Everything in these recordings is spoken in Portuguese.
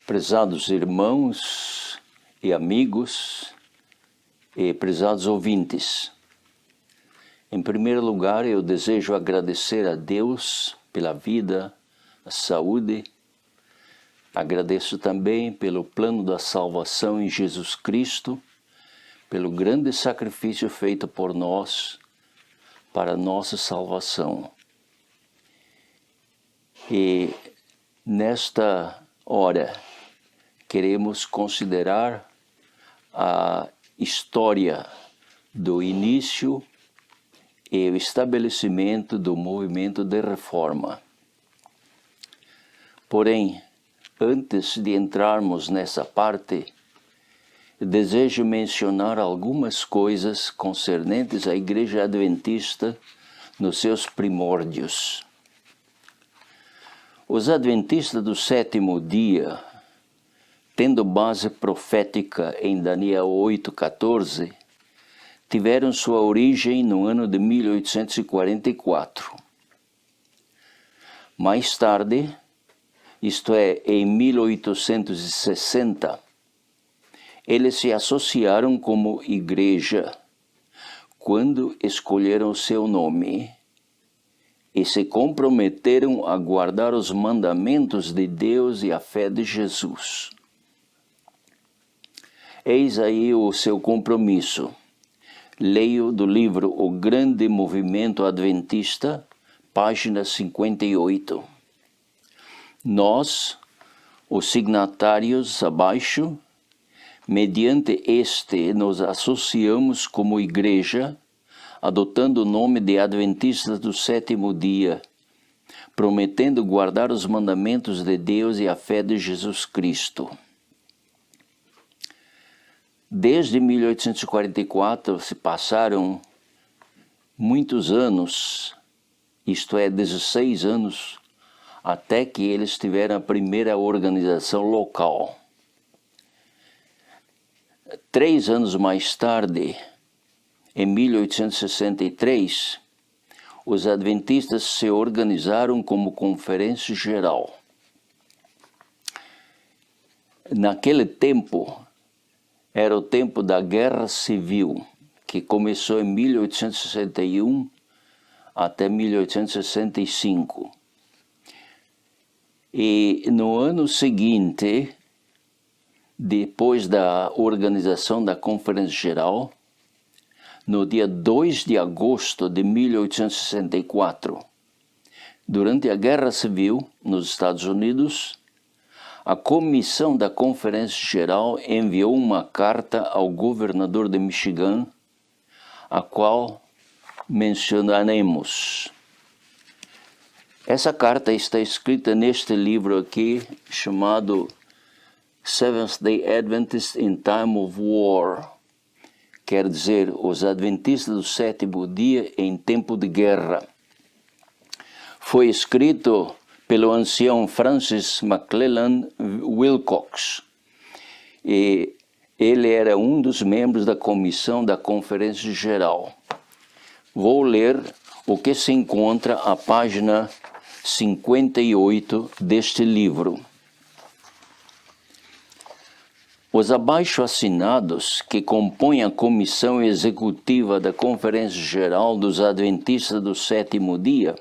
Prezados irmãos e amigos e prezados ouvintes, em primeiro lugar eu desejo agradecer a Deus pela vida, a saúde. Agradeço também pelo plano da salvação em Jesus Cristo, pelo grande sacrifício feito por nós para a nossa salvação. E nesta hora queremos considerar a história do início e o estabelecimento do movimento de reforma. Porém, antes de entrarmos nessa parte, desejo mencionar algumas coisas concernentes à Igreja Adventista nos seus primórdios. Os Adventistas do sétimo dia, tendo base profética em Daniel 8,14, tiveram sua origem no ano de 1844. Mais tarde, isto é, em 1860, eles se associaram como igreja, quando escolheram seu nome, e se comprometeram a guardar os mandamentos de Deus e a fé de Jesus. Eis aí o seu compromisso. Leio do livro O Grande Movimento Adventista, página 58. Nós, os signatários abaixo, mediante este nos associamos como igreja, adotando o nome de Adventistas do sétimo dia, prometendo guardar os mandamentos de Deus e a fé de Jesus Cristo. Desde 1844 se passaram muitos anos, isto é, 16 anos, até que eles tiveram a primeira organização local. 3 anos mais tarde, em 1863, os adventistas se organizaram como Conferência Geral. Naquele tempo, era o tempo da Guerra Civil, que começou em 1861 até 1865. E no ano seguinte, depois da organização da Conferência Geral, no dia 2 de agosto de 1864, durante a Guerra Civil nos Estados Unidos, a comissão da Conferência Geral enviou uma carta ao governador de Michigan, a qual mencionaremos. Essa carta está escrita neste livro aqui, chamado Seventh-day Adventists in Time of War. Quer dizer, os Adventistas do sétimo dia em tempo de guerra. Foi escrito pelo ancião Francis McClellan Wilcox. E ele era um dos membros da comissão da Conferência Geral. Vou ler o que se encontra à página 58 deste livro. Os abaixo assinados, que compõem a comissão executiva da Conferência Geral dos Adventistas do sétimo dia,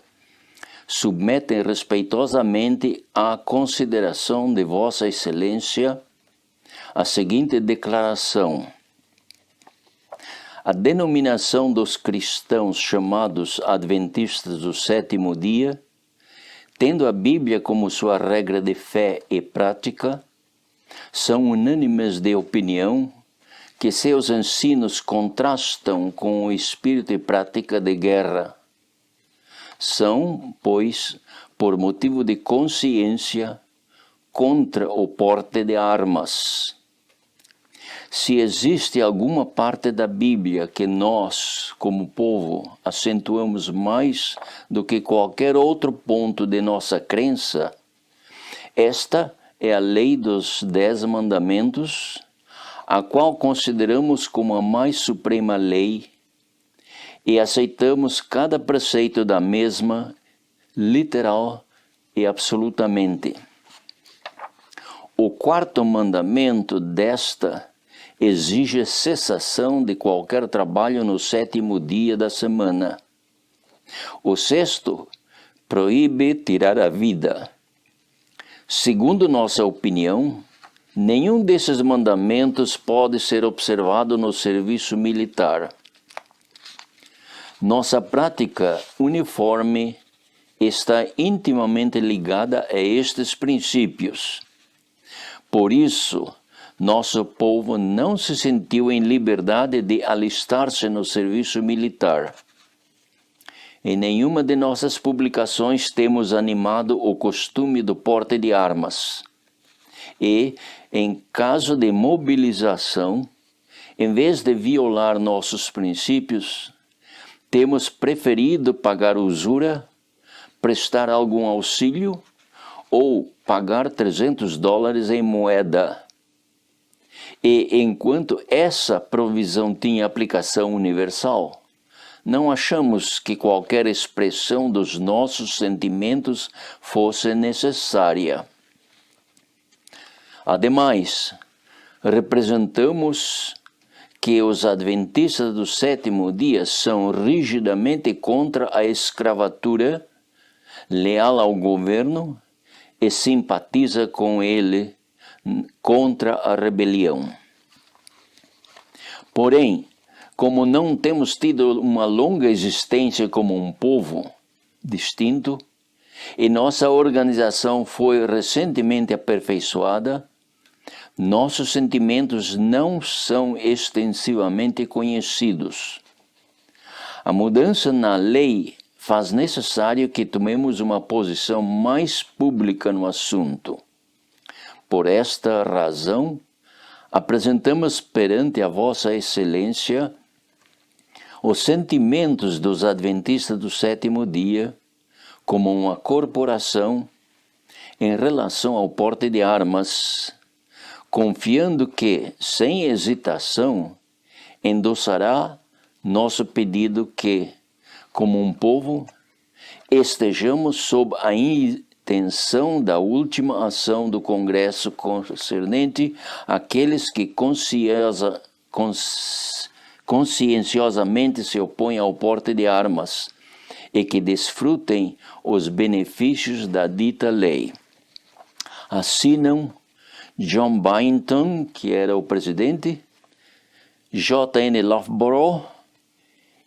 submetem respeitosamente à consideração de Vossa Excelência a seguinte declaração. A denominação dos cristãos chamados Adventistas do sétimo dia, tendo a Bíblia como sua regra de fé e prática, são unânimes de opinião que seus ensinos contrastam com o espírito e prática de guerra. São, pois, por motivo de consciência, contra o porte de armas. Se existe alguma parte da Bíblia que nós, como povo, acentuamos mais do que qualquer outro ponto de nossa crença, esta é a lei dos 10 mandamentos, a qual consideramos como a mais suprema lei, e aceitamos cada preceito da mesma, literal e absolutamente. O quarto mandamento desta exige cessação de qualquer trabalho no 7º dia da semana. O sexto proíbe tirar a vida. Segundo nossa opinião, nenhum desses mandamentos pode ser observado no serviço militar. Nossa prática uniforme está intimamente ligada a estes princípios. Por isso, nosso povo não se sentiu em liberdade de alistar-se no serviço militar. Em nenhuma de nossas publicações temos animado o costume do porte de armas. E, em caso de mobilização, em vez de violar nossos princípios, temos preferido pagar usura, prestar algum auxílio ou pagar $300 em moeda. E enquanto essa provisão tinha aplicação universal, não achamos que qualquer expressão dos nossos sentimentos fosse necessária. Ademais, representamos que os adventistas do 7º dia são rigidamente contra a escravatura, leal ao governo e simpatiza com ele contra a rebelião. Porém, como não temos tido uma longa existência como um povo distinto, e nossa organização foi recentemente aperfeiçoada, nossos sentimentos não são extensivamente conhecidos. A mudança na lei faz necessário que tomemos uma posição mais pública no assunto. Por esta razão, apresentamos perante a Vossa Excelência os sentimentos dos adventistas do 7º dia como uma corporação em relação ao porte de armas, confiando que, sem hesitação, endossará nosso pedido que, como um povo, estejamos sob a intenção da última ação do Congresso concernente àqueles que conscienciosamente se opõem ao porte de armas e que desfrutem os benefícios da dita lei. Assinam John Byington, que era o presidente, J.N. Loughborough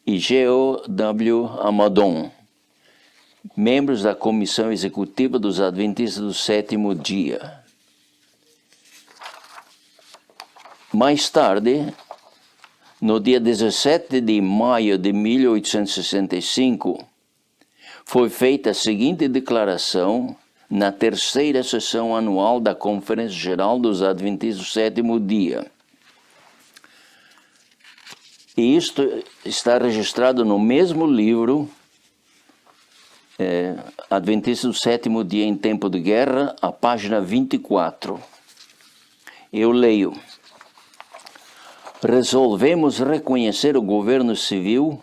e G.O.W. Amadon, membros da Comissão Executiva dos Adventistas do 7º dia. Mais tarde, no dia 17 de maio de 1865, foi feita a seguinte declaração na terceira sessão anual da Conferência Geral dos Adventistas do 7º dia. E isto está registrado no mesmo livro, Adventistas do 7º dia em tempo de guerra, a página 24. Eu leio: resolvemos reconhecer o governo civil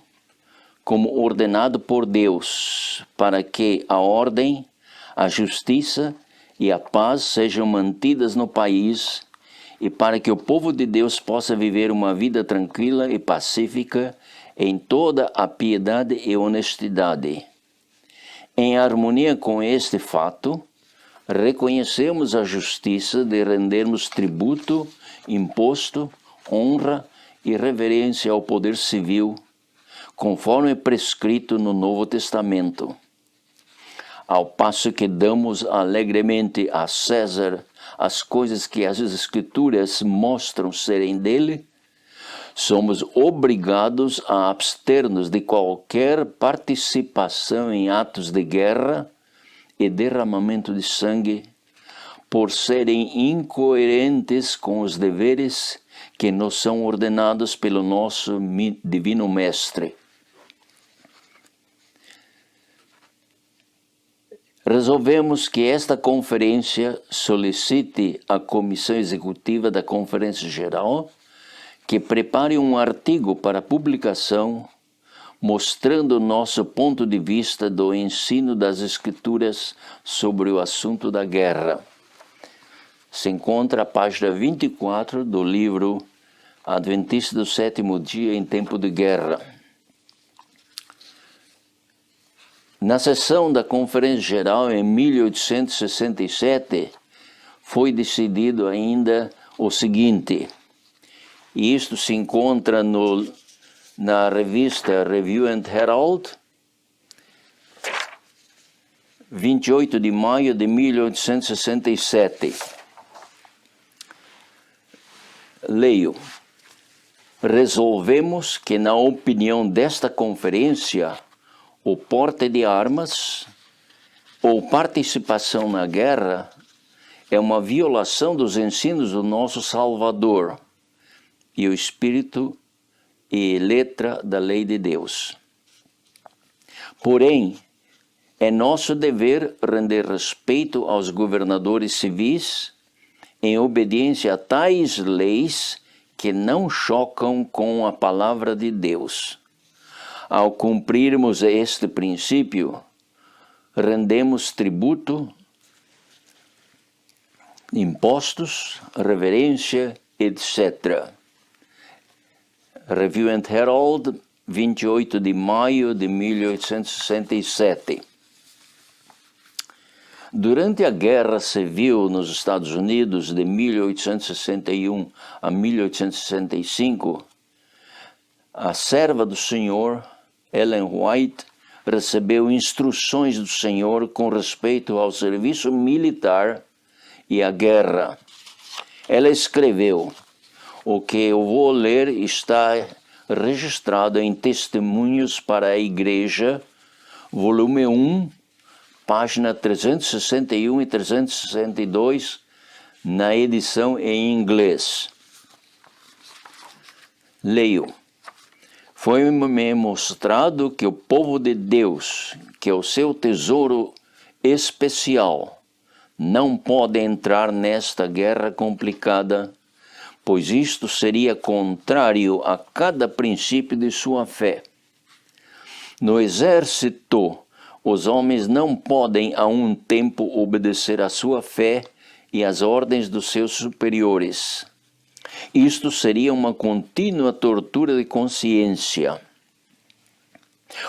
como ordenado por Deus, para que a ordem, a justiça e a paz sejam mantidas no país e para que o povo de Deus possa viver uma vida tranquila e pacífica em toda a piedade e honestidade. Em harmonia com este fato, reconhecemos a justiça de rendermos tributo, imposto, honra e reverência ao poder civil, conforme prescrito no Novo Testamento. Ao passo que damos alegremente a César as coisas que as Escrituras mostram serem dele, somos obrigados a abster-nos de qualquer participação em atos de guerra e derramamento de sangue, por serem incoerentes com os deveres que nos são ordenados pelo nosso Divino Mestre. Resolvemos que esta conferência solicite à Comissão Executiva da Conferência Geral que prepare um artigo para publicação mostrando nosso ponto de vista do ensino das Escrituras sobre o assunto da guerra. se encontra a página 24 do livro Adventista do Sétimo Dia em Tempo de Guerra. Na sessão da Conferência Geral em 1867, foi decidido ainda o seguinte, e isto se encontra na revista Review and Herald, 28 de maio de 1867. Leio. Resolvemos que, na opinião desta conferência, o porte de armas ou participação na guerra é uma violação dos ensinos do nosso Salvador e o espírito e letra da lei de Deus. Porém, é nosso dever render respeito aos governadores civis em obediência a tais leis que não chocam com a palavra de Deus. Ao cumprirmos este princípio, rendemos tributo, impostos, reverência, etc. Review and Herald, 28 de maio de 1867. Durante a Guerra Civil nos Estados Unidos de 1861 a 1865, a serva do Senhor, Ellen White, recebeu instruções do Senhor com respeito ao serviço militar e à guerra. Ela escreveu: o que eu vou ler está registrado em Testemunhos para a Igreja, volume 1, página 361 e 362, na edição em inglês. Leio. Foi-me mostrado que o povo de Deus, que é o seu tesouro especial, não pode entrar nesta guerra complicada, pois isto seria contrário a cada princípio de sua fé. No exército, os homens não podem a um tempo obedecer à sua fé e às ordens dos seus superiores. Isto seria uma contínua tortura de consciência.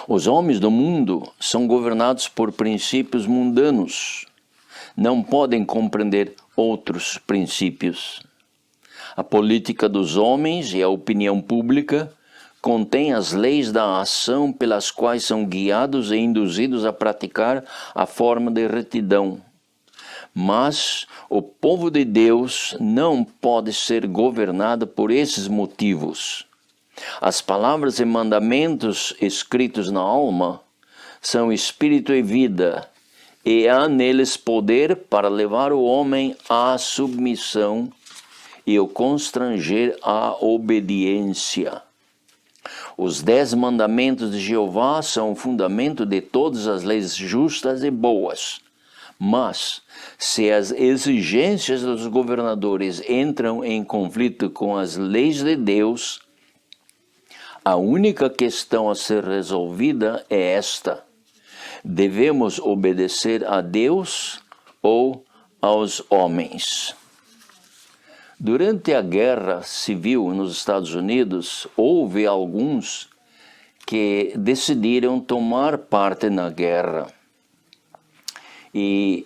Os homens do mundo são governados por princípios mundanos. Não podem compreender outros princípios. A política dos homens e a opinião pública contém as leis da ação pelas quais são guiados e induzidos a praticar a forma de retidão. Mas o povo de Deus não pode ser governado por esses motivos. As palavras e mandamentos escritos na alma são espírito e vida, e há neles poder para levar o homem à submissão e o constranger à obediência. Os 10 mandamentos de Jeová são o fundamento de todas as leis justas e boas. Mas, se as exigências dos governadores entram em conflito com as leis de Deus, a única questão a ser resolvida é esta: devemos obedecer a Deus ou aos homens? Durante a Guerra Civil nos Estados Unidos, houve alguns que decidiram tomar parte na guerra. E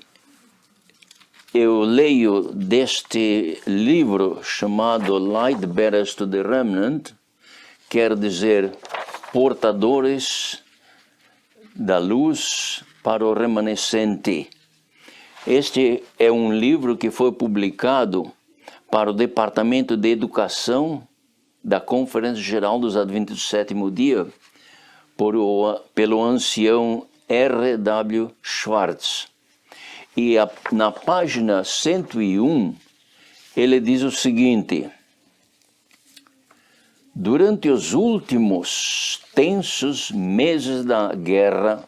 eu leio deste livro chamado Light Bearers to the Remnant, quer dizer, portadores da luz para o remanescente. Este é um livro que foi publicado para o Departamento de Educação da Conferência Geral dos Adventistas do Sétimo Dia, pelo ancião R.W. Schwartz. E na página 101, ele diz o seguinte: durante os últimos tensos meses da guerra,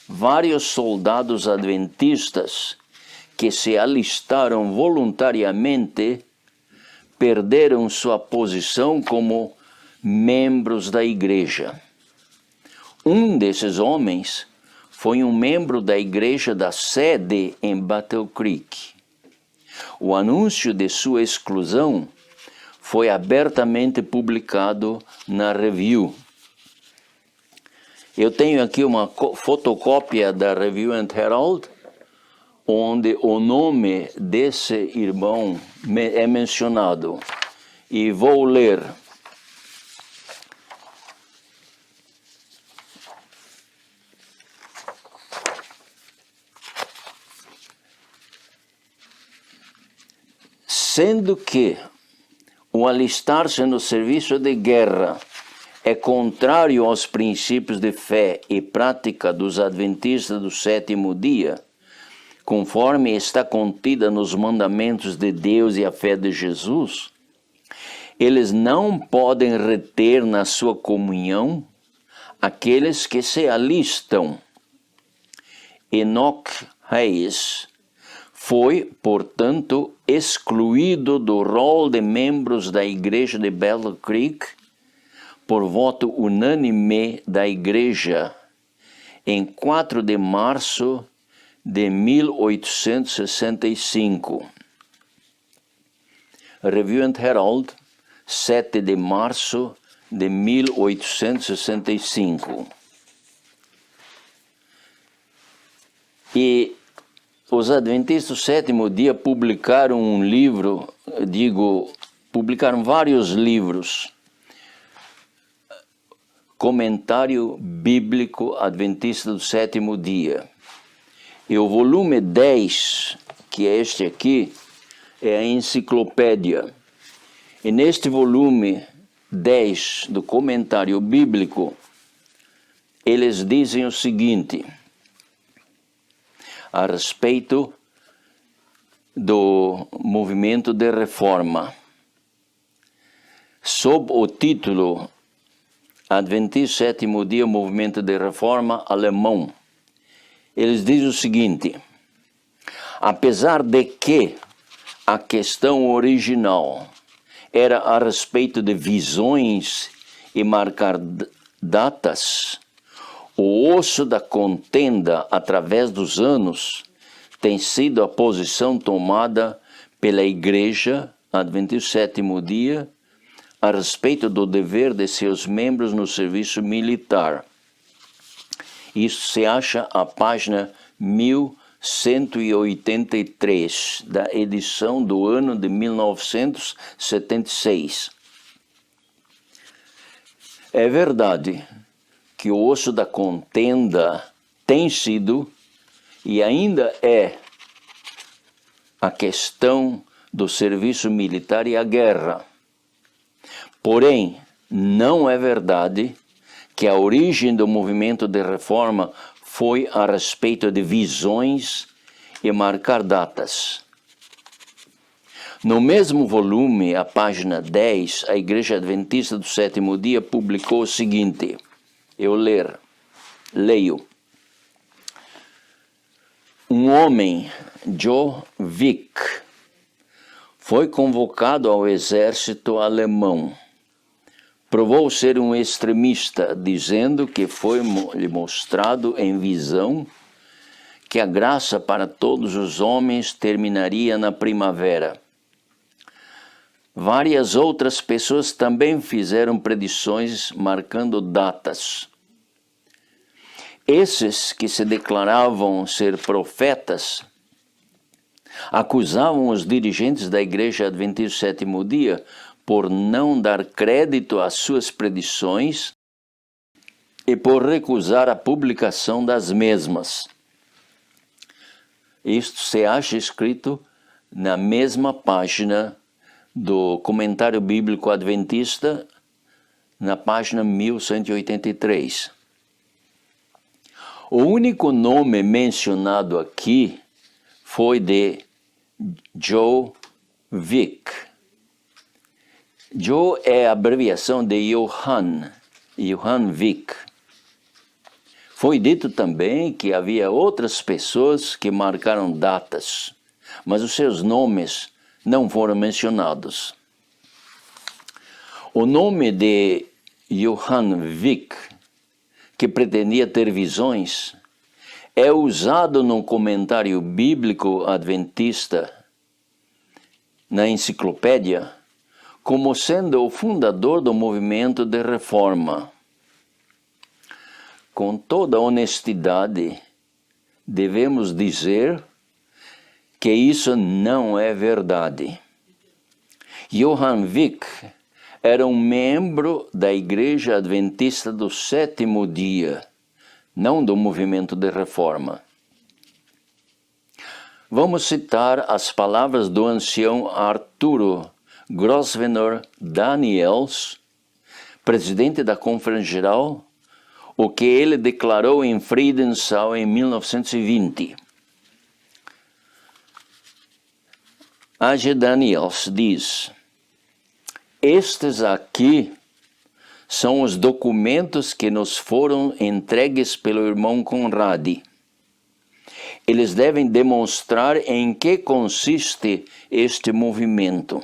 vários soldados adventistas que se alistaram voluntariamente perderam sua posição como membros da igreja. Um desses homens foi um membro da igreja da sede em Battle Creek. O anúncio de sua exclusão foi abertamente publicado na Review. Eu tenho aqui uma fotocópia da Review and Herald, onde o nome desse irmão é mencionado. E vou ler. Sendo que o alistar-se no serviço de guerra é contrário aos princípios de fé e prática dos adventistas do sétimo dia, conforme está contida nos mandamentos de Deus e a fé de Jesus, eles não podem reter na sua comunhão aqueles que se alistam. Enoch Hayes foi, portanto, excluído do rol de membros da igreja de Battle Creek por voto unânime da igreja em 4 de março de 1865. Review and Herald, 7 de março de 1865. E os adventistas do sétimo dia publicaram um livro, publicaram vários livros. Comentário Bíblico Adventista do Sétimo Dia. E o volume 10, que é este aqui, é a enciclopédia. E neste volume 10 do Comentário Bíblico, eles dizem o seguinte, a respeito do movimento de reforma. Sob o título Adventista Sétimo Dia, Movimento de Reforma Alemão, eles dizem o seguinte, apesar de que a questão original era a respeito de visões e marcar datas, o osso da contenda através dos anos tem sido a posição tomada pela Igreja Adventista Sétimo Dia a respeito do dever de seus membros no serviço militar. Isso se acha à página 1183 da edição do ano de 1976. É verdade que o osso da contenda tem sido e ainda é a questão do serviço militar e a guerra. Porém, não é verdade que a origem do movimento de reforma foi a respeito de visões e marcar datas. No mesmo volume, a página 10, a Igreja Adventista do Sétimo Dia publicou o seguinte, eu leio. Um homem, Joe Vick, foi convocado ao exército alemão. Provou ser um extremista, dizendo que foi-lhe mostrado em visão que a graça para todos os homens terminaria na primavera. Várias outras pessoas também fizeram predições marcando datas. Esses que se declaravam ser profetas acusavam os dirigentes da Igreja Adventista do Sétimo Dia por não dar crédito às suas predições e por recusar a publicação das mesmas. Isto se acha escrito na mesma página do Comentário Bíblico Adventista, na página 1183. O único nome mencionado aqui foi de Joe Vick. Joe é a abreviação de Johann Vick. Foi dito também que havia outras pessoas que marcaram datas, mas os seus nomes não foram mencionados. O nome de Johann Vick, que pretendia ter visões, é usado no Comentário Bíblico Adventista na enciclopédia como sendo o fundador do movimento de reforma. Com toda honestidade, devemos dizer que isso não é verdade. Johann Wick era um membro da Igreja Adventista do Sétimo Dia, não do movimento de reforma. Vamos citar as palavras do ancião Arturo Grosvenor Daniels, presidente da Conferência Geral, o que ele declarou em Friedensau em 1920. A.G. Daniels diz: estes aqui são os documentos que nos foram entregues pelo irmão Conradi. Eles devem demonstrar em que consiste este movimento.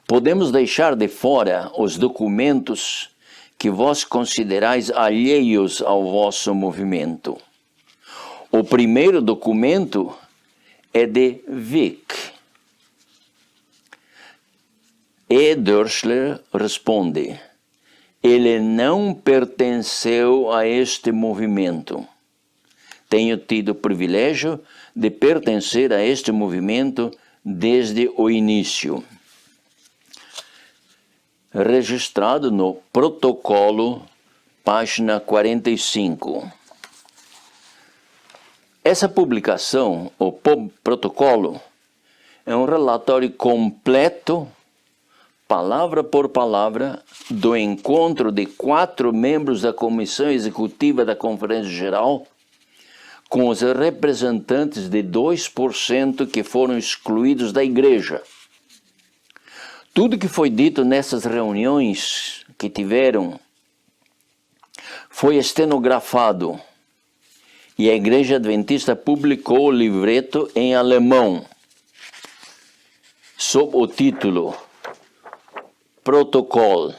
Podemos deixar de fora os documentos que vós considerais alheios ao vosso movimento. O primeiro documento é de Wick. E. Dörschler responde: ele não pertenceu a este movimento. Tenho tido o privilégio de pertencer a este movimento desde o início. Registrado no protocolo, página 45. Essa publicação, o protocolo, é um relatório completo, palavra por palavra, do encontro de 4 membros da Comissão Executiva da Conferência Geral com os representantes de 2% que foram excluídos da Igreja. Tudo que foi dito nessas reuniões que tiveram foi estenografado e a Igreja Adventista publicou o livreto em alemão sob o título Protocol.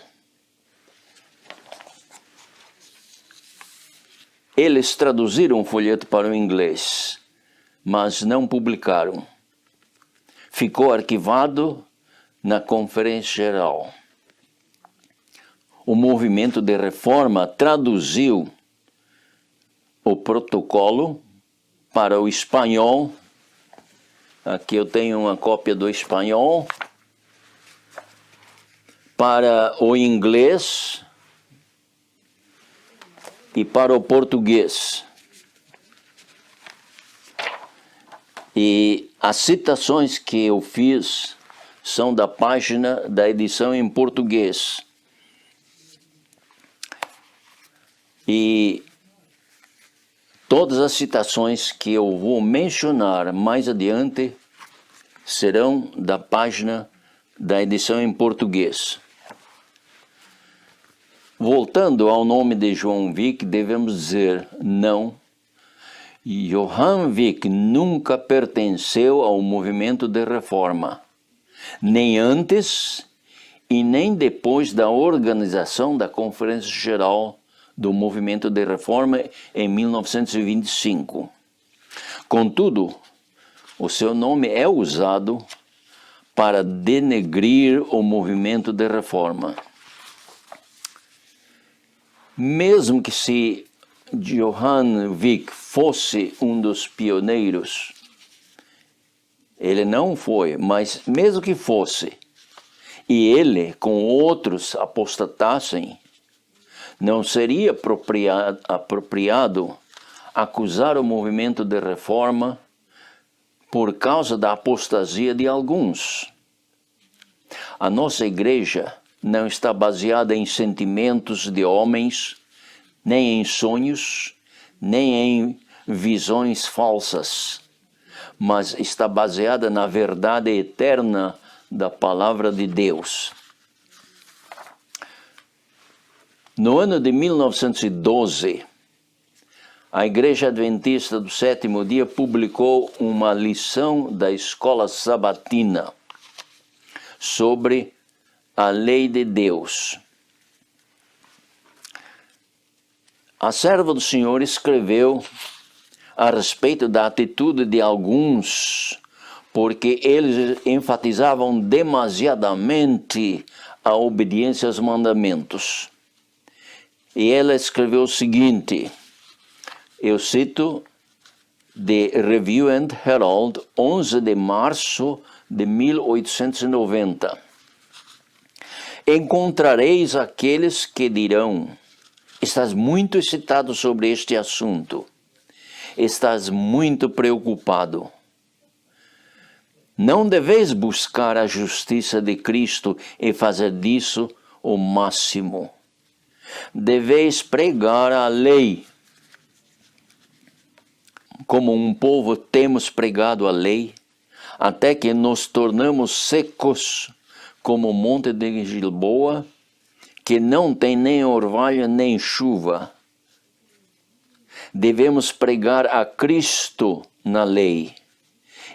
Eles traduziram o folheto para o inglês, mas não publicaram. Ficou arquivado na Conferência Geral. O movimento de reforma traduziu o protocolo para o espanhol. Aqui eu tenho uma cópia do espanhol. Para o inglês e para o português. E as citações que eu fiz são da página da edição em português. E todas as citações que eu vou mencionar mais adiante serão da página da edição em português. Voltando ao nome de Johann Wick, devemos dizer não. Johann Wick nunca pertenceu ao movimento de reforma, nem antes e nem depois da organização da Conferência Geral do Movimento de Reforma em 1925. Contudo, o seu nome é usado para denegrir o movimento de reforma. Mesmo que se Johann Wick fosse um dos pioneiros, ele não foi, mas mesmo que fosse, e ele com outros apostatassem, não seria apropriado acusar o movimento de reforma por causa da apostasia de alguns. A nossa igreja não está baseada em sentimentos de homens, nem em sonhos, nem em visões falsas, mas está baseada na verdade eterna da Palavra de Deus. No ano de 1912, a Igreja Adventista do Sétimo Dia publicou uma lição da Escola Sabatina sobre a lei de Deus. A serva do Senhor escreveu a respeito da atitude de alguns porque eles enfatizavam demasiadamente a obediência aos mandamentos. E ela escreveu o seguinte, eu cito de Review and Herald, 11 de março de 1890. Encontrareis aqueles que dirão, estás muito excitado sobre este assunto, estás muito preocupado. Não deveis buscar a justiça de Cristo e fazer disso o máximo. Deveis pregar a lei. Como um povo temos pregado a lei, até que nos tornamos secos como o monte de Gilboa, que não tem nem orvalho nem chuva. Devemos pregar a Cristo na lei,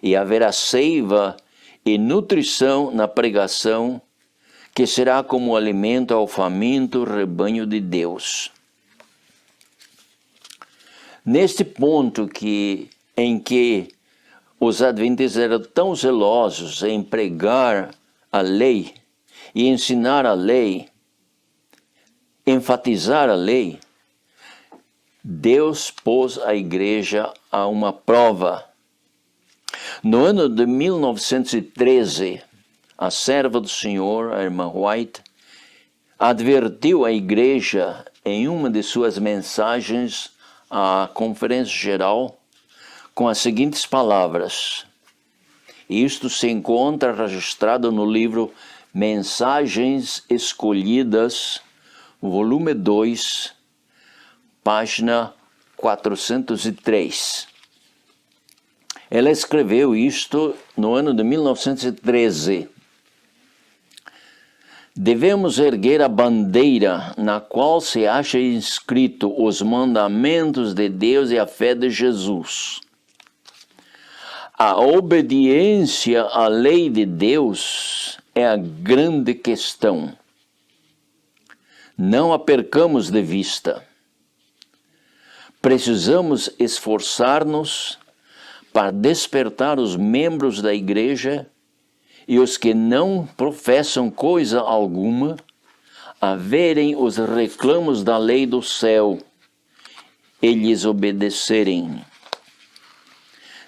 e haverá seiva e nutrição na pregação, que será como alimento ao faminto rebanho de Deus. Neste ponto em que os adventistas eram tão zelosos em pregar a lei e ensinar a lei, enfatizar a lei, Deus pôs a igreja a uma prova. No ano de 1913, a serva do Senhor, a irmã White, advertiu a igreja em uma de suas mensagens à Conferência Geral com as seguintes palavras. Isto se encontra registrado no livro Mensagens Escolhidas, volume 2, página 403. Ela escreveu isto no ano de 1913. Devemos erguer a bandeira na qual se acha inscrito os mandamentos de Deus e a fé de Jesus. A obediência à lei de Deus é a grande questão. Não a percamos de vista. Precisamos esforçar-nos para despertar os membros da igreja e os que não professam coisa alguma a verem os reclamos da lei do céu e lhes obedecerem.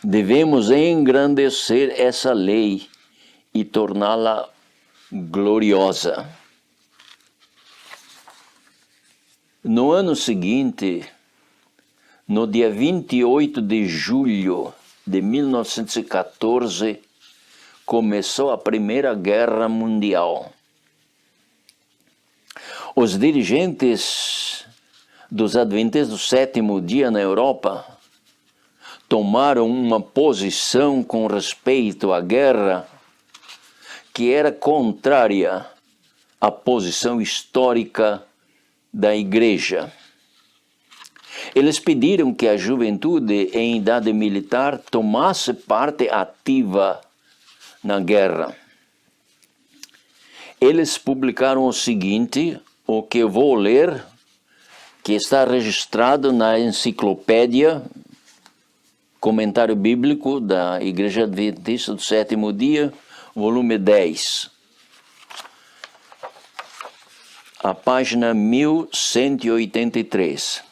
Devemos engrandecer essa lei e torná-la gloriosa. No ano seguinte, no dia 28 de julho de 1914, começou a Primeira Guerra Mundial. Os dirigentes dos Adventistas do Sétimo Dia na Europa tomaram uma posição com respeito à guerra que era contrária à posição histórica da Igreja. Eles pediram que a juventude em idade militar tomasse parte ativa na guerra. Eles publicaram o seguinte, o que eu vou ler, que está registrado na enciclopédia, comentário bíblico da Igreja Adventista do Sétimo Dia, volume 10. A página 1183.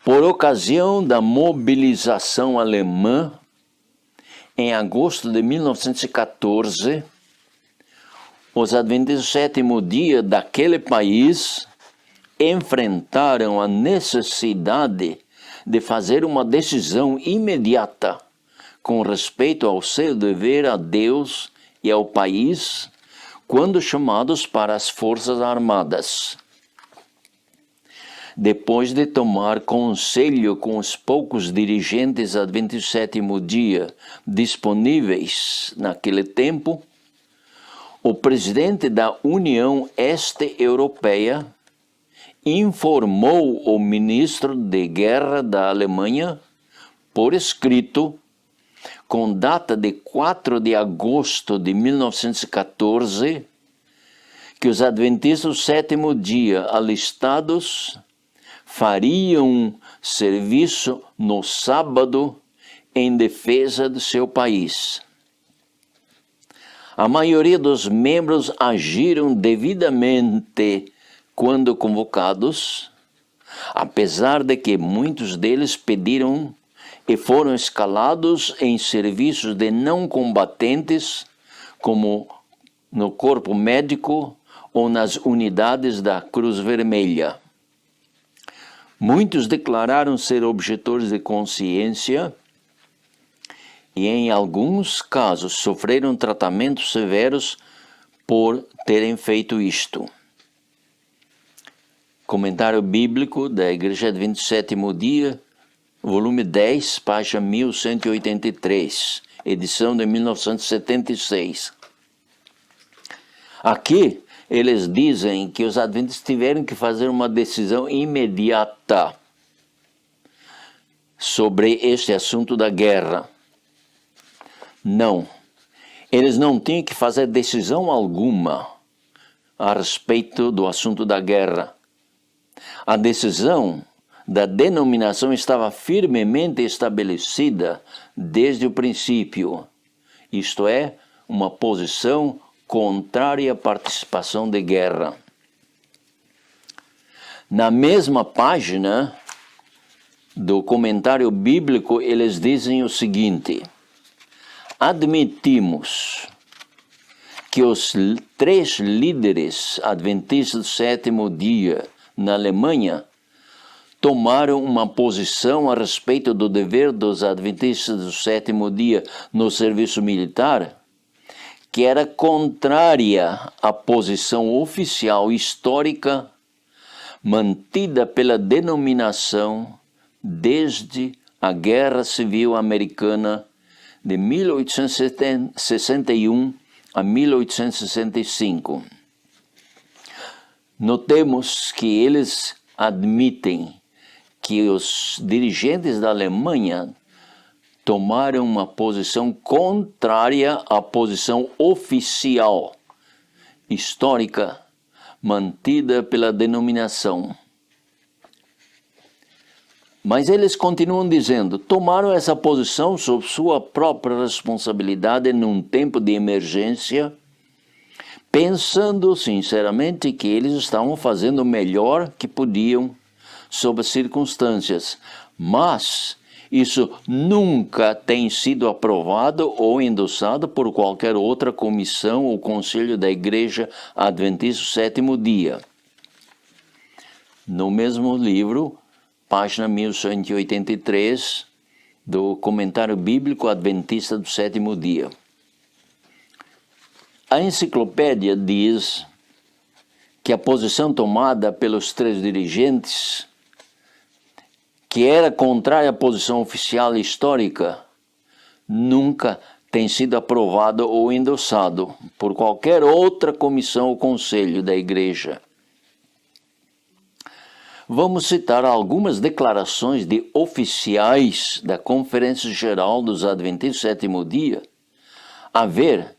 Por ocasião da mobilização alemã, em agosto de 1914, os adventistas do sétimo dia daquele país enfrentaram a necessidade de fazer uma decisão imediata com respeito ao seu dever a Deus e ao país quando chamados para as Forças Armadas. Depois de tomar conselho com os poucos dirigentes adventistas do sétimo dia disponíveis naquele tempo, o presidente da União Este-Europeia informou o ministro de Guerra da Alemanha, por escrito, com data de 4 de agosto de 1914, que os adventistas do sétimo dia alistados fariam serviço no sábado em defesa do seu país. A maioria dos membros agiram devidamente quando convocados, apesar de que muitos deles pediram e foram escalados em serviços de não combatentes, como no corpo médico ou nas unidades da Cruz Vermelha. Muitos declararam ser objetores de consciência e, em alguns casos, sofreram tratamentos severos por terem feito isto. Comentário Bíblico da Igreja Adventista do 7º Dia, volume 10, página 1183, edição de 1976. Aqui, eles dizem que os adventistas tiveram que fazer uma decisão imediata sobre este assunto da guerra. Não, eles não tinham que fazer decisão alguma a respeito do assunto da guerra. A decisão da denominação estava firmemente estabelecida desde o princípio, isto é, uma posição contrária à participação de guerra. Na mesma página do comentário bíblico, eles dizem o seguinte: admitimos que os 3 líderes adventistas do 7º dia na Alemanha tomaram uma posição a respeito do dever dos adventistas do 7º dia no serviço militar, que era contrária à posição oficial histórica mantida pela denominação desde a Guerra Civil Americana de 1861 a 1865. Notemos que eles admitem que os dirigentes da Alemanha tomaram uma posição contrária à posição oficial histórica mantida pela denominação. Mas eles continuam dizendo, tomaram essa posição sob sua própria responsabilidade num tempo de emergência, pensando sinceramente que eles estavam fazendo o melhor que podiam sob as circunstâncias, mas isso nunca tem sido aprovado ou endossado por qualquer outra comissão ou conselho da Igreja Adventista do 7º dia. No mesmo livro, página 1183, do Comentário Bíblico Adventista do 7º dia. A enciclopédia diz que a posição tomada pelos 3 dirigentes, que era contrária à posição oficial e histórica, nunca tem sido aprovado ou endossado por qualquer outra comissão ou conselho da Igreja. Vamos citar algumas declarações de oficiais da Conferência Geral dos Adventistas do 7º dia, a ver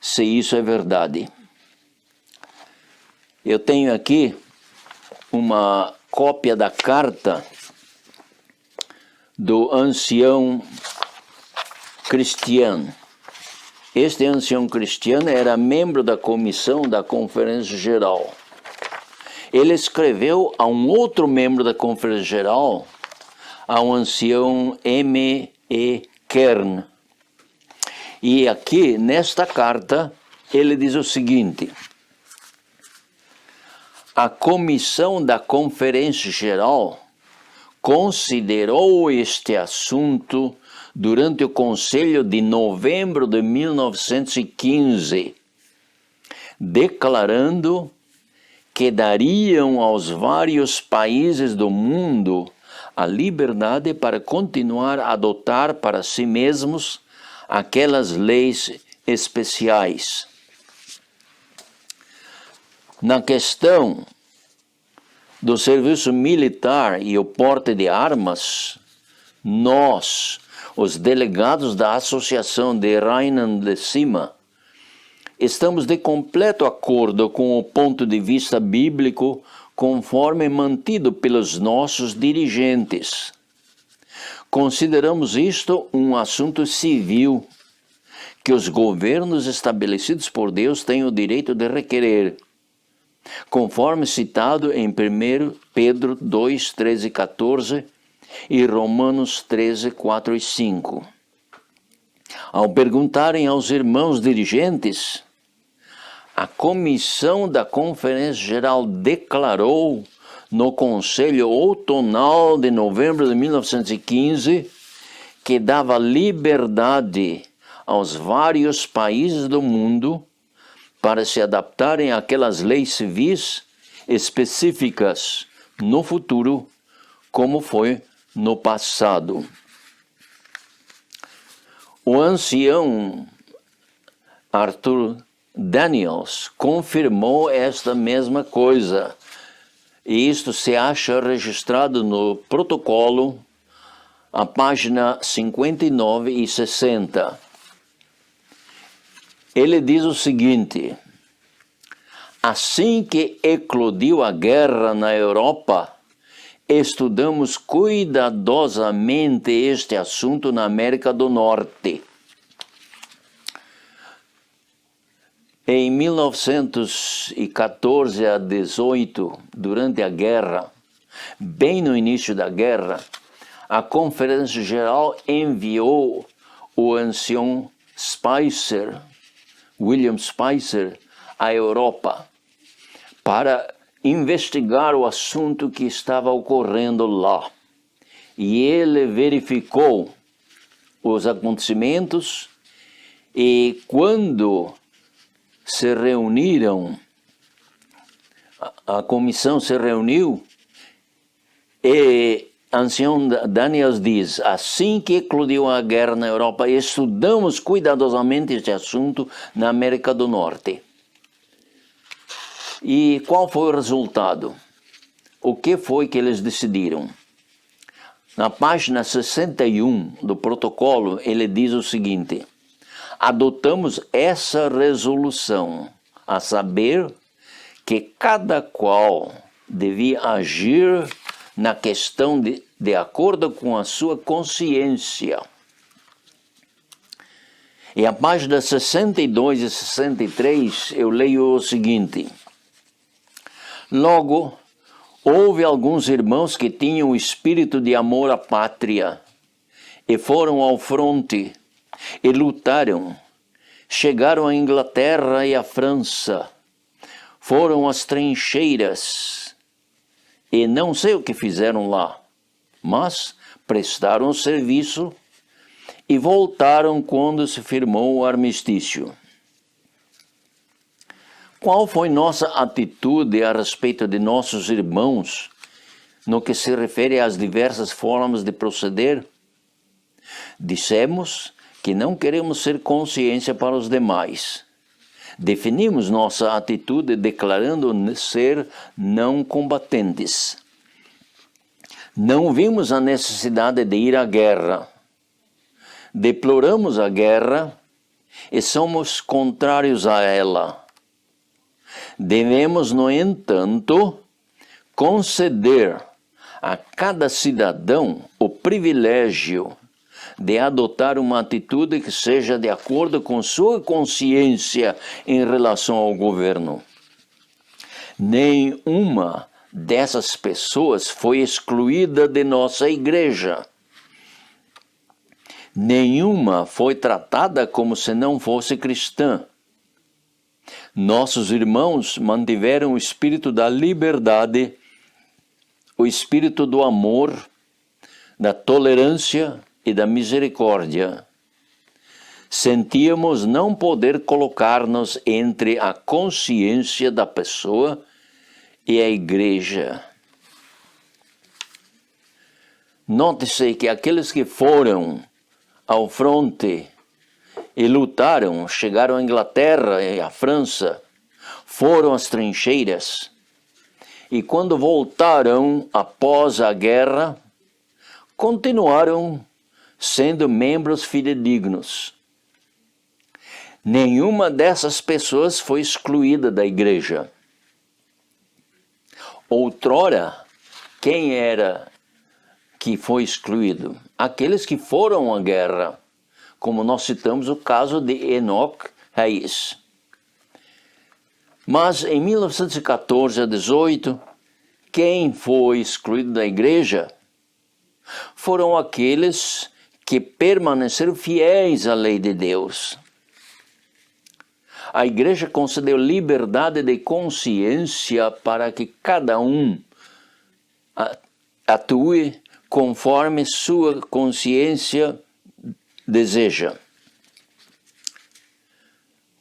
se isso é verdade. Eu tenho aqui uma cópia da carta do ancião Christian. Este ancião Christian era membro da comissão da Conferência Geral. Ele escreveu a um outro membro da Conferência Geral, a um ancião M.E. Kern. E aqui, nesta carta, ele diz o seguinte: a comissão da Conferência Geral considerou este assunto durante o Conselho de novembro de 1915, declarando que dariam aos vários países do mundo a liberdade para continuar a adotar para si mesmos aquelas leis especiais. Na questão do serviço militar e o porte de armas, nós, os delegados da Associação de Rheinland de Cima, estamos de completo acordo com o ponto de vista bíblico conforme mantido pelos nossos dirigentes. Consideramos isto um assunto civil, que os governos estabelecidos por Deus têm o direito de requerer, conforme citado em 1 Pedro 2, 13 e 14 e Romanos 13, 4 e 5. Ao perguntarem aos irmãos dirigentes, a comissão da Conferência Geral declarou no Conselho Outonal de novembro de 1915 que dava liberdade aos vários países do mundo para se adaptarem àquelas leis civis específicas no futuro, como foi no passado. O ancião Arthur Daniels confirmou esta mesma coisa, e isto se acha registrado no protocolo, a página 59 e 60. Ele diz o seguinte: assim que eclodiu a guerra na Europa, estudamos cuidadosamente este assunto na América do Norte. Em 1914 a 18, durante a guerra, bem no início da guerra, a Conferência Geral enviou o ancião William Spicer, à Europa, para investigar o assunto que estava ocorrendo lá. E ele verificou os acontecimentos, e quando se reuniram, a comissão se reuniu, e ancião Daniels diz: assim que eclodiu a guerra na Europa, estudamos cuidadosamente este assunto na América do Norte. E qual foi o resultado? O que foi que eles decidiram? Na página 61 do protocolo, ele diz o seguinte: adotamos essa resolução, a saber que cada qual devia agir na questão de acordo com a sua consciência. E a página 62 e 63 eu leio o seguinte: logo, houve alguns irmãos que tinham o espírito de amor à pátria e foram ao fronte e lutaram, chegaram à Inglaterra e à França, foram às trincheiras e não sei o que fizeram lá, mas prestaram serviço e voltaram quando se firmou o armistício. Qual foi nossa atitude a respeito de nossos irmãos no que se refere às diversas formas de proceder? Dissemos que não queremos ser consciência para os demais. Definimos nossa atitude declarando ser não combatentes. Não vimos a necessidade de ir à guerra. Deploramos a guerra e somos contrários a ela. Devemos, no entanto, conceder a cada cidadão o privilégio de adotar uma atitude que seja de acordo com sua consciência em relação ao governo. Nenhuma dessas pessoas foi excluída de nossa igreja. Nenhuma foi tratada como se não fosse cristã. Nossos irmãos mantiveram o espírito da liberdade, o espírito do amor, da tolerância e da misericórdia. Sentíamos não poder colocar-nos entre a consciência da pessoa e a igreja. Note-se que aqueles que foram ao fronte e lutaram, chegaram à Inglaterra e à França, foram às trincheiras, e quando voltaram após a guerra, continuaram sendo membros fidedignos. Nenhuma dessas pessoas foi excluída da igreja. Outrora, que foi excluído? Aqueles que foram à guerra, como nós citamos o caso de Enoque Reis. Mas em 1914 a 18, quem foi excluído da igreja foram aqueles que permaneceram fiéis à lei de Deus. A igreja concedeu liberdade de consciência para que cada um atue conforme sua consciência deseja.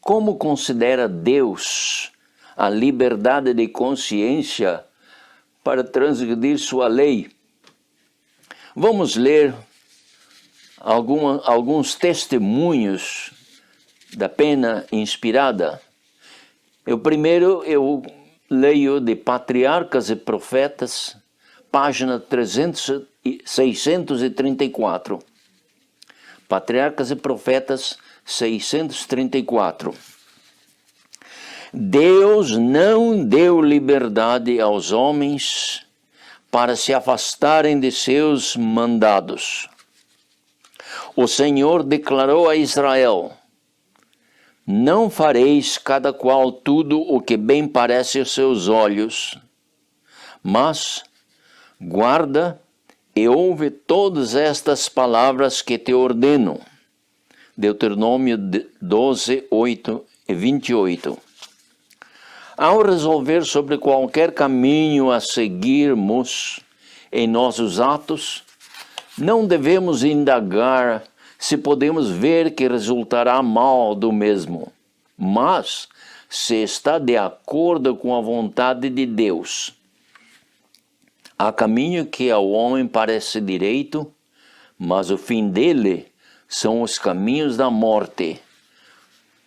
Como considera Deus a liberdade de consciência para transgredir sua lei? Vamos ler alguns testemunhos da pena inspirada. Primeiro eu leio de Patriarcas e Profetas, página 634. Patriarcas e Profetas 634. Deus não deu liberdade aos homens para se afastarem de seus mandados. O Senhor declarou a Israel: não fareis cada qual tudo o que bem parece aos seus olhos, mas guarda e ouve todas estas palavras que te ordeno. Deuteronômio 12, 8 e 28. Ao resolver sobre qualquer caminho a seguirmos em nossos atos, não devemos indagar se podemos ver que resultará mal do mesmo, mas se está de acordo com a vontade de Deus. Há caminho que ao homem parece direito, mas o fim dele são os caminhos da morte.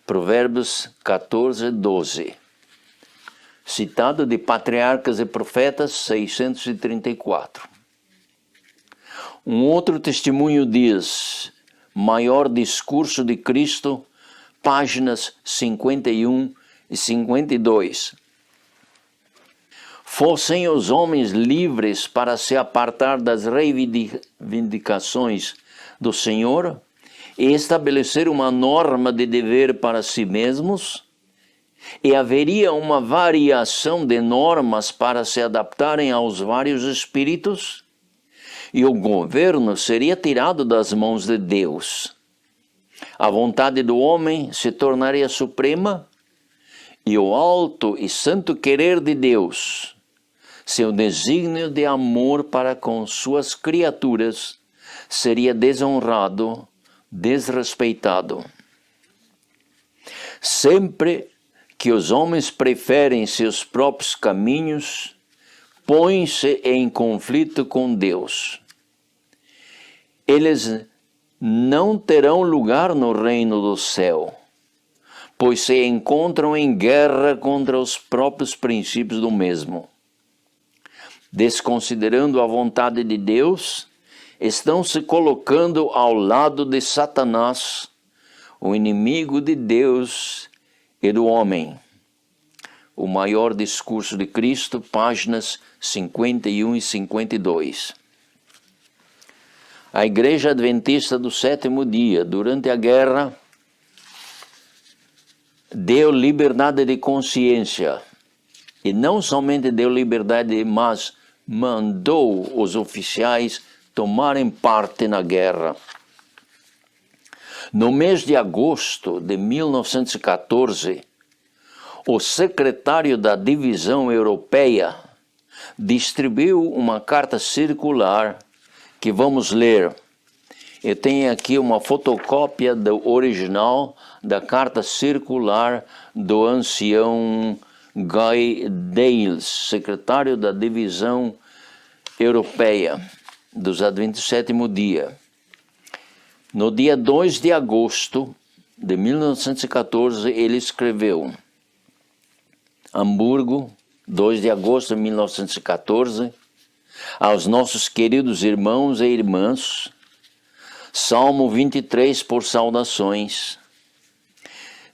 Provérbios 14, 12. Citado de Patriarcas e Profetas 634. Um outro testemunho diz: Maior Discurso de Cristo, páginas 51 e 52. Fossem os homens livres para se apartar das reivindicações do Senhor e estabelecer uma norma de dever para si mesmos, e haveria uma variação de normas para se adaptarem aos vários espíritos, e o governo seria tirado das mãos de Deus. A vontade do homem se tornaria suprema, e o alto e santo querer de Deus, seu desígnio de amor para com suas criaturas, seria desonrado, desrespeitado. Sempre que os homens preferem seus próprios caminhos, põem-se em conflito com Deus. Eles não terão lugar no reino do céu, pois se encontram em guerra contra os próprios princípios do mesmo. Desconsiderando a vontade de Deus, estão se colocando ao lado de Satanás, o inimigo de Deus e do homem. O Maior Discurso de Cristo, páginas 51 e 52. A Igreja Adventista do Sétimo Dia, durante a guerra, deu liberdade de consciência. E não somente deu liberdade, mas mandou os oficiais tomarem parte na guerra. No mês de agosto de 1914, o secretário da Divisão Europeia distribuiu uma carta circular que vamos ler. Eu tenho aqui uma fotocópia do original da carta circular do ancião Guy Dales, secretário da Divisão Europeia dos Adventistas do Sétimo Dia. No dia 2 de agosto de 1914, ele escreveu: Hamburgo, 2 de agosto de 1914, aos nossos queridos irmãos e irmãs, Salmo 23 por saudações.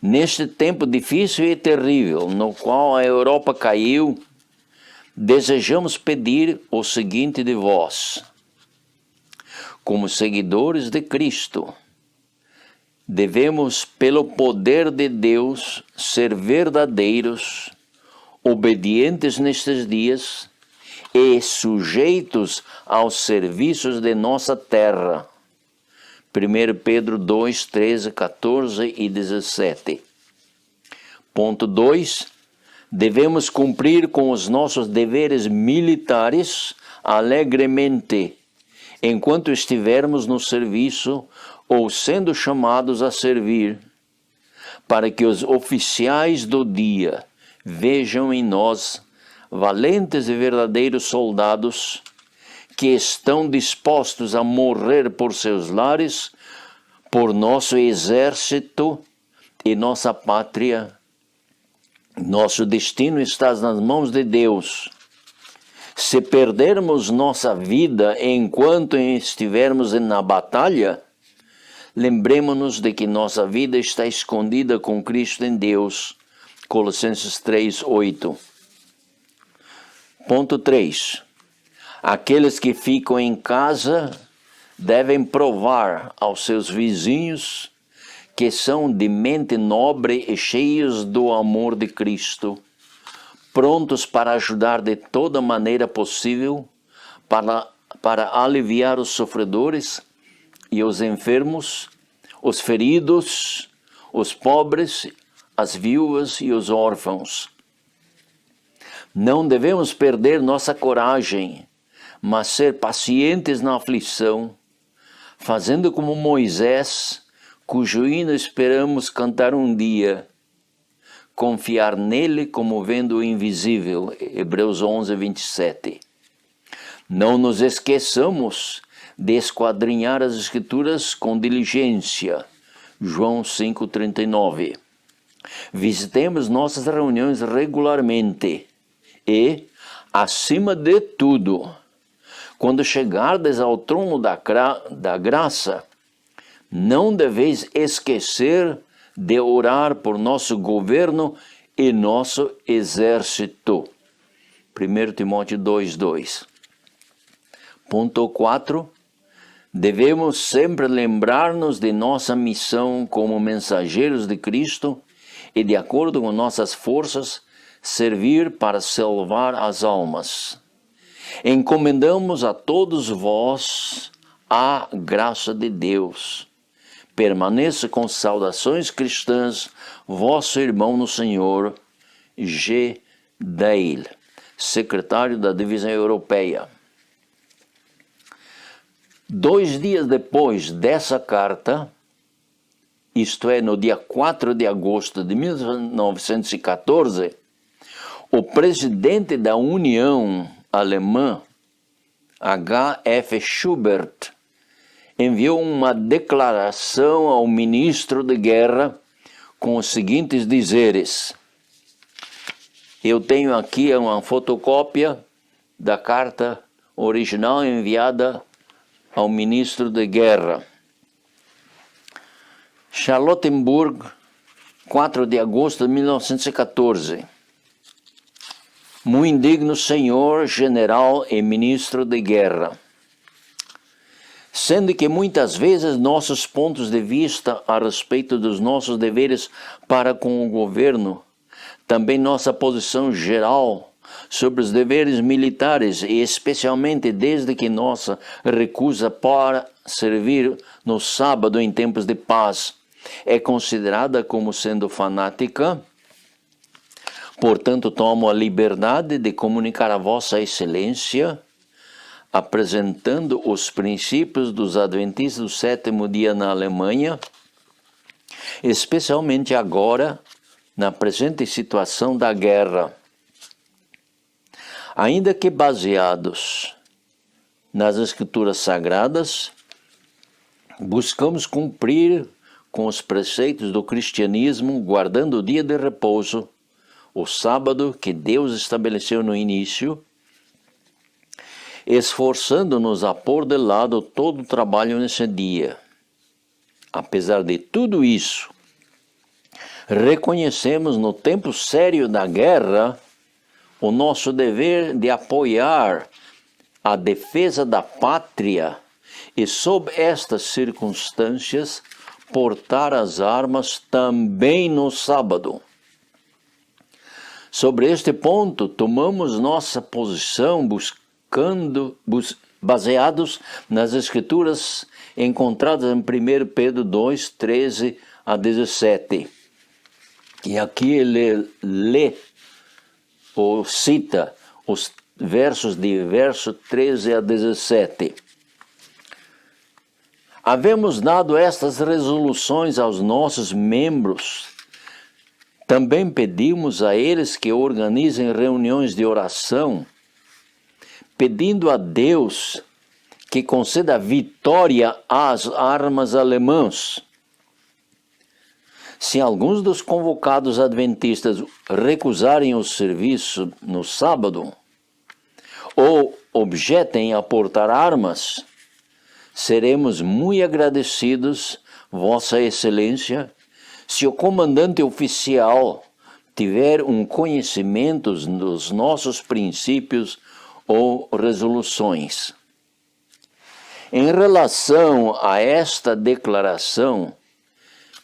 Neste tempo difícil e terrível, no qual a Europa caiu, desejamos pedir o seguinte de vós: como seguidores de Cristo, devemos, pelo poder de Deus, ser verdadeiros, obedientes nestes dias e sujeitos aos serviços de nossa terra. 1 Pedro 2, 13, 14 e 17. Ponto 2. Devemos cumprir com os nossos deveres militares alegremente, enquanto estivermos no serviço ou sendo chamados a servir, para que os oficiais do dia vejam em nós valentes e verdadeiros soldados que estão dispostos a morrer por seus lares, por nosso exército e nossa pátria. Nosso destino está nas mãos de Deus. Se perdermos nossa vida enquanto estivermos na batalha, lembremos-nos de que nossa vida está escondida com Cristo em Deus. Colossenses 3, 8. Ponto 3. Aqueles que ficam em casa devem provar aos seus vizinhos que são de mente nobre e cheios do amor de Cristo, prontos para ajudar de toda maneira possível para aliviar os sofredores e os enfermos, os feridos, os pobres, as viúvas e os órfãos. Não devemos perder nossa coragem, mas ser pacientes na aflição, fazendo como Moisés, cujo hino esperamos cantar um dia, confiar nele como vendo o invisível. Hebreus 11, 27. Não nos esqueçamos de esquadrinhar as Escrituras com diligência. João 5, 39. Visitemos nossas reuniões regularmente e, acima de tudo, quando chegardes ao trono da graça, não deveis esquecer de orar por nosso governo e nosso exército. 1 Timóteo 2, 2. Ponto 4. Devemos sempre lembrar-nos de nossa missão como mensageiros de Cristo e, de acordo com nossas forças, servir para salvar as almas. Encomendamos a todos vós a graça de Deus. Permaneça com saudações cristãs, vosso irmão no Senhor, G. Dale, secretário da Divisão Europeia. 2 dias depois dessa carta, isto é, no dia 4 de agosto de 1914, o presidente da União Alemã, H.F. Schubert, enviou uma declaração ao ministro de guerra com os seguintes dizeres. Eu tenho aqui uma fotocópia da carta original enviada ao ministro de guerra. Charlottenburg, 4 de agosto de 1914. Muito indigno senhor general e ministro de guerra. Sendo que muitas vezes nossos pontos de vista a respeito dos nossos deveres para com o governo, também nossa posição geral sobre os deveres militares e especialmente desde que nossa recusa para servir no sábado em tempos de paz é considerada como sendo fanática, portanto tomo a liberdade de comunicar a vossa excelência, apresentando os princípios dos adventistas do sétimo dia na Alemanha, especialmente agora, na presente situação da guerra. Ainda que baseados nas Escrituras Sagradas, buscamos cumprir com os preceitos do cristianismo, guardando o dia de repouso, o sábado que Deus estabeleceu no início, esforçando-nos a pôr de lado todo o trabalho nesse dia. Apesar de tudo isso, reconhecemos no tempo sério da guerra o nosso dever de apoiar a defesa da pátria e, sob estas circunstâncias, portar as armas também no sábado. Sobre este ponto, tomamos nossa posição baseados nas Escrituras encontradas em 1 Pedro 2, 13 a 17. E aqui ele lê ou cita os versos de verso 13 a 17. Havemos dado estas resoluções aos nossos membros. Também pedimos a eles que organizem reuniões de oração, pedindo a Deus que conceda vitória às armas alemãs. Se alguns dos convocados adventistas recusarem o serviço no sábado, ou objetem a portar armas, seremos muito agradecidos, Vossa Excelência, se o comandante oficial tiver um conhecimento dos nossos princípios ou resoluções. Em relação a esta declaração,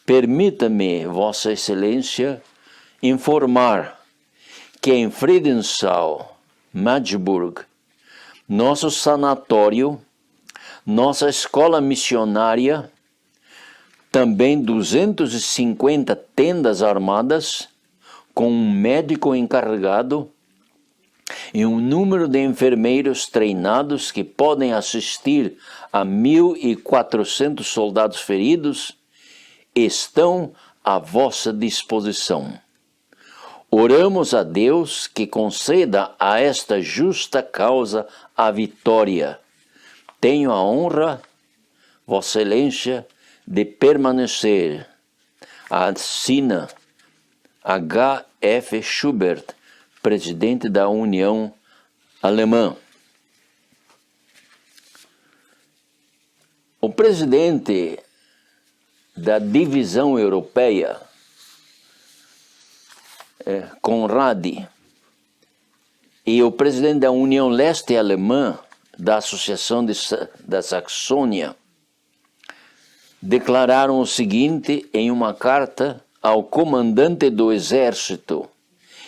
permita-me, Vossa Excelência, informar que em Friedenthal, Magdeburg, nosso sanatório, nossa escola missionária, também 250 tendas armadas, com um médico encarregado e um número de enfermeiros treinados que podem assistir a 1.400 soldados feridos, estão à vossa disposição. Oramos a Deus que conceda a esta justa causa a vitória. Tenho a honra, Vossa Excelência, de permanecer. Assina H.F. Schubert, presidente da União Alemã. O presidente da divisão europeia, Konrad, e o presidente da União Leste Alemã, da Associação da Saxônia, declararam o seguinte em uma carta ao comandante do exército.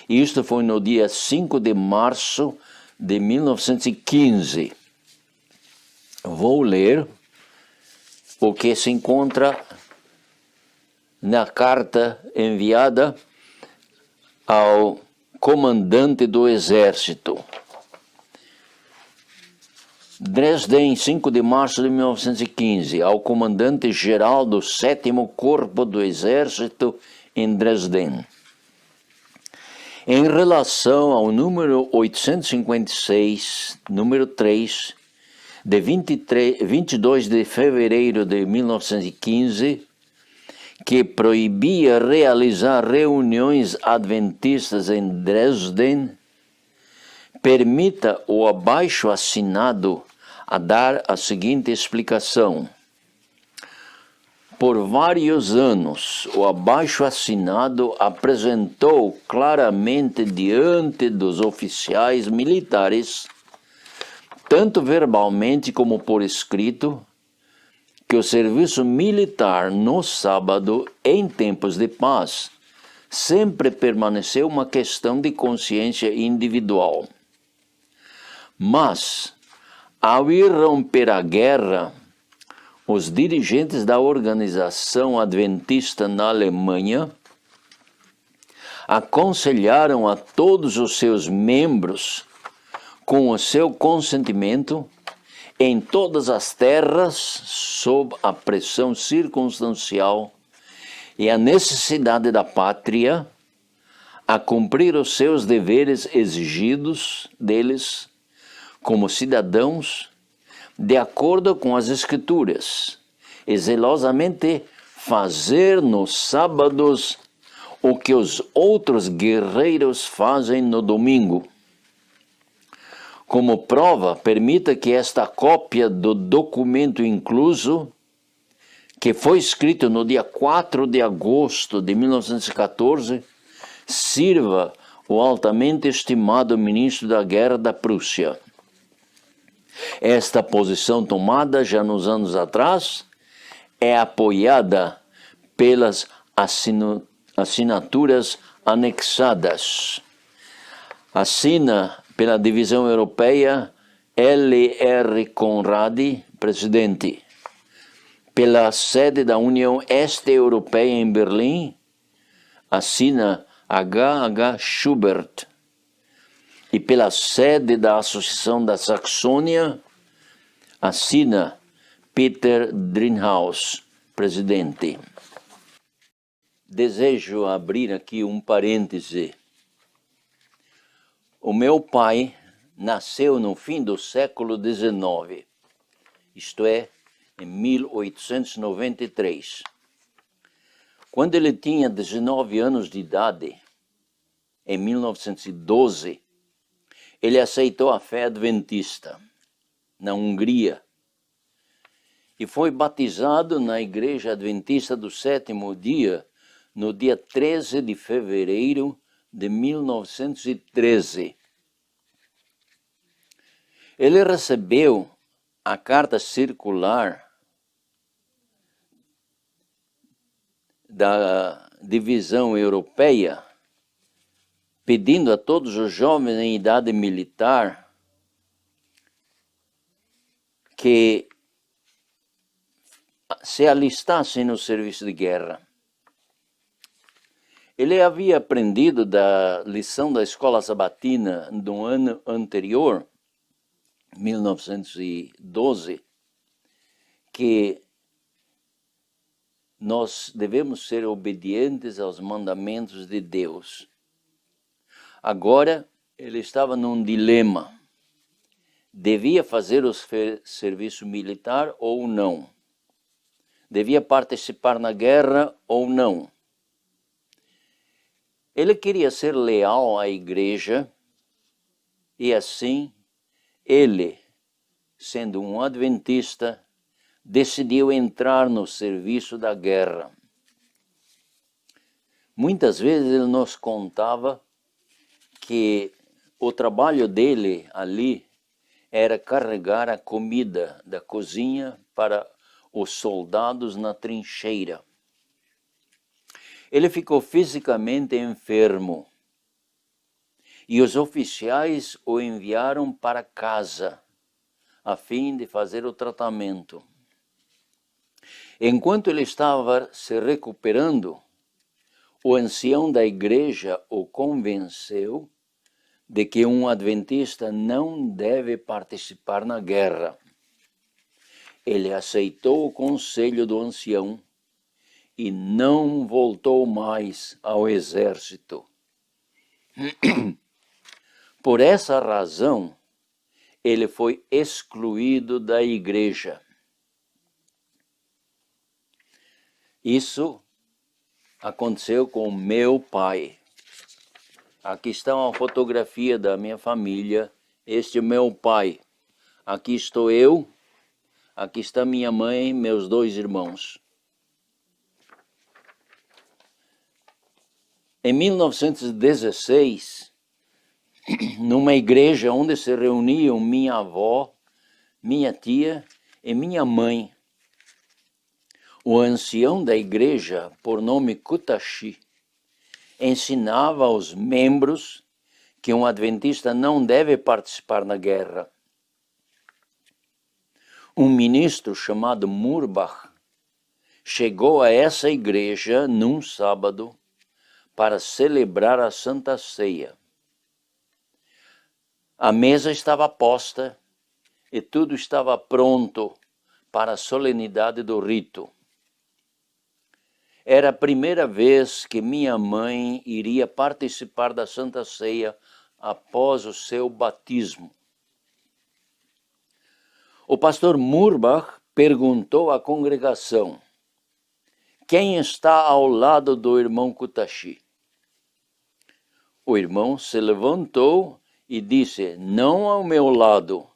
Isto foi no dia 5 de março de 1915. Vou ler o que se encontra na carta enviada ao comandante do exército. Dresden, 5 de março de 1915, ao comandante-geral do 7º Corpo do Exército em Dresden. Em relação ao número 856, número 3, de 22 de fevereiro de 1915, que proibia realizar reuniões adventistas em Dresden, permita o abaixo assinado a dar a seguinte explicação. Por vários anos, o abaixo assinado apresentou claramente diante dos oficiais militares, tanto verbalmente como por escrito, que o serviço militar no sábado, em tempos de paz, sempre permaneceu uma questão de consciência individual. Mas, ao irromper a guerra, os dirigentes da organização adventista na Alemanha aconselharam a todos os seus membros, com o seu consentimento, em todas as terras, sob a pressão circunstancial e a necessidade da pátria, a cumprir os seus deveres exigidos deles como cidadãos, de acordo com as Escrituras, e zelosamente fazer nos sábados o que os outros guerreiros fazem no domingo. Como prova, permita que esta cópia do documento incluso, que foi escrito no dia 4 de agosto de 1914, sirva o altamente estimado ministro da Guerra da Prússia. Esta posição tomada já nos anos atrás é apoiada pelas assinaturas anexadas. Assina pela Divisão Europeia L.R. Conradi, presidente. Pela sede da União Este-Europeia em Berlim, assina H.H. Schubert. E pela sede da Associação da Saxônia, assina Peter Drinhaus, presidente. Desejo abrir aqui um parêntese. O meu pai nasceu no fim do século XIX, isto é, em 1893. Quando ele tinha 19 anos de idade, em 1912, ele aceitou a fé adventista na Hungria e foi batizado na Igreja Adventista do Sétimo Dia no dia 13 de fevereiro de 1913. Ele recebeu a carta circular da Divisão Europeia pedindo a todos os jovens em idade militar que se alistassem no serviço de guerra. Ele havia aprendido da lição da escola sabatina do ano anterior, 1912, que nós devemos ser obedientes aos mandamentos de Deus. Agora, ele estava num dilema. Devia fazer o serviço militar ou não? Devia participar na guerra ou não? Ele queria ser leal à igreja e assim ele, sendo um adventista, decidiu entrar no serviço da guerra. Muitas vezes ele nos contava que o trabalho dele ali era carregar a comida da cozinha para os soldados na trincheira. Ele ficou fisicamente enfermo e os oficiais o enviaram para casa a fim de fazer o tratamento. Enquanto ele estava se recuperando, o ancião da igreja o convenceu de que um adventista não deve participar na guerra. Ele aceitou o conselho do ancião e não voltou mais ao exército. Por essa razão, ele foi excluído da igreja. Isso aconteceu com meu pai. Aqui está uma fotografia da minha família. Este é meu pai. Aqui estou eu. Aqui está minha mãe e meus 2 irmãos. Em 1916, numa igreja onde se reuniam minha avó, minha tia e minha mãe, o ancião da igreja, por nome Kutashi, ensinava aos membros que um adventista não deve participar na guerra. Um ministro chamado Murbach chegou a essa igreja num sábado para celebrar a Santa Ceia. A mesa estava posta e tudo estava pronto para a solenidade do rito. Era a primeira vez que minha mãe iria participar da Santa Ceia após o seu batismo. O pastor Murbach perguntou à congregação: quem está ao lado do irmão Kutashi? O irmão se levantou e disse: não ao meu lado,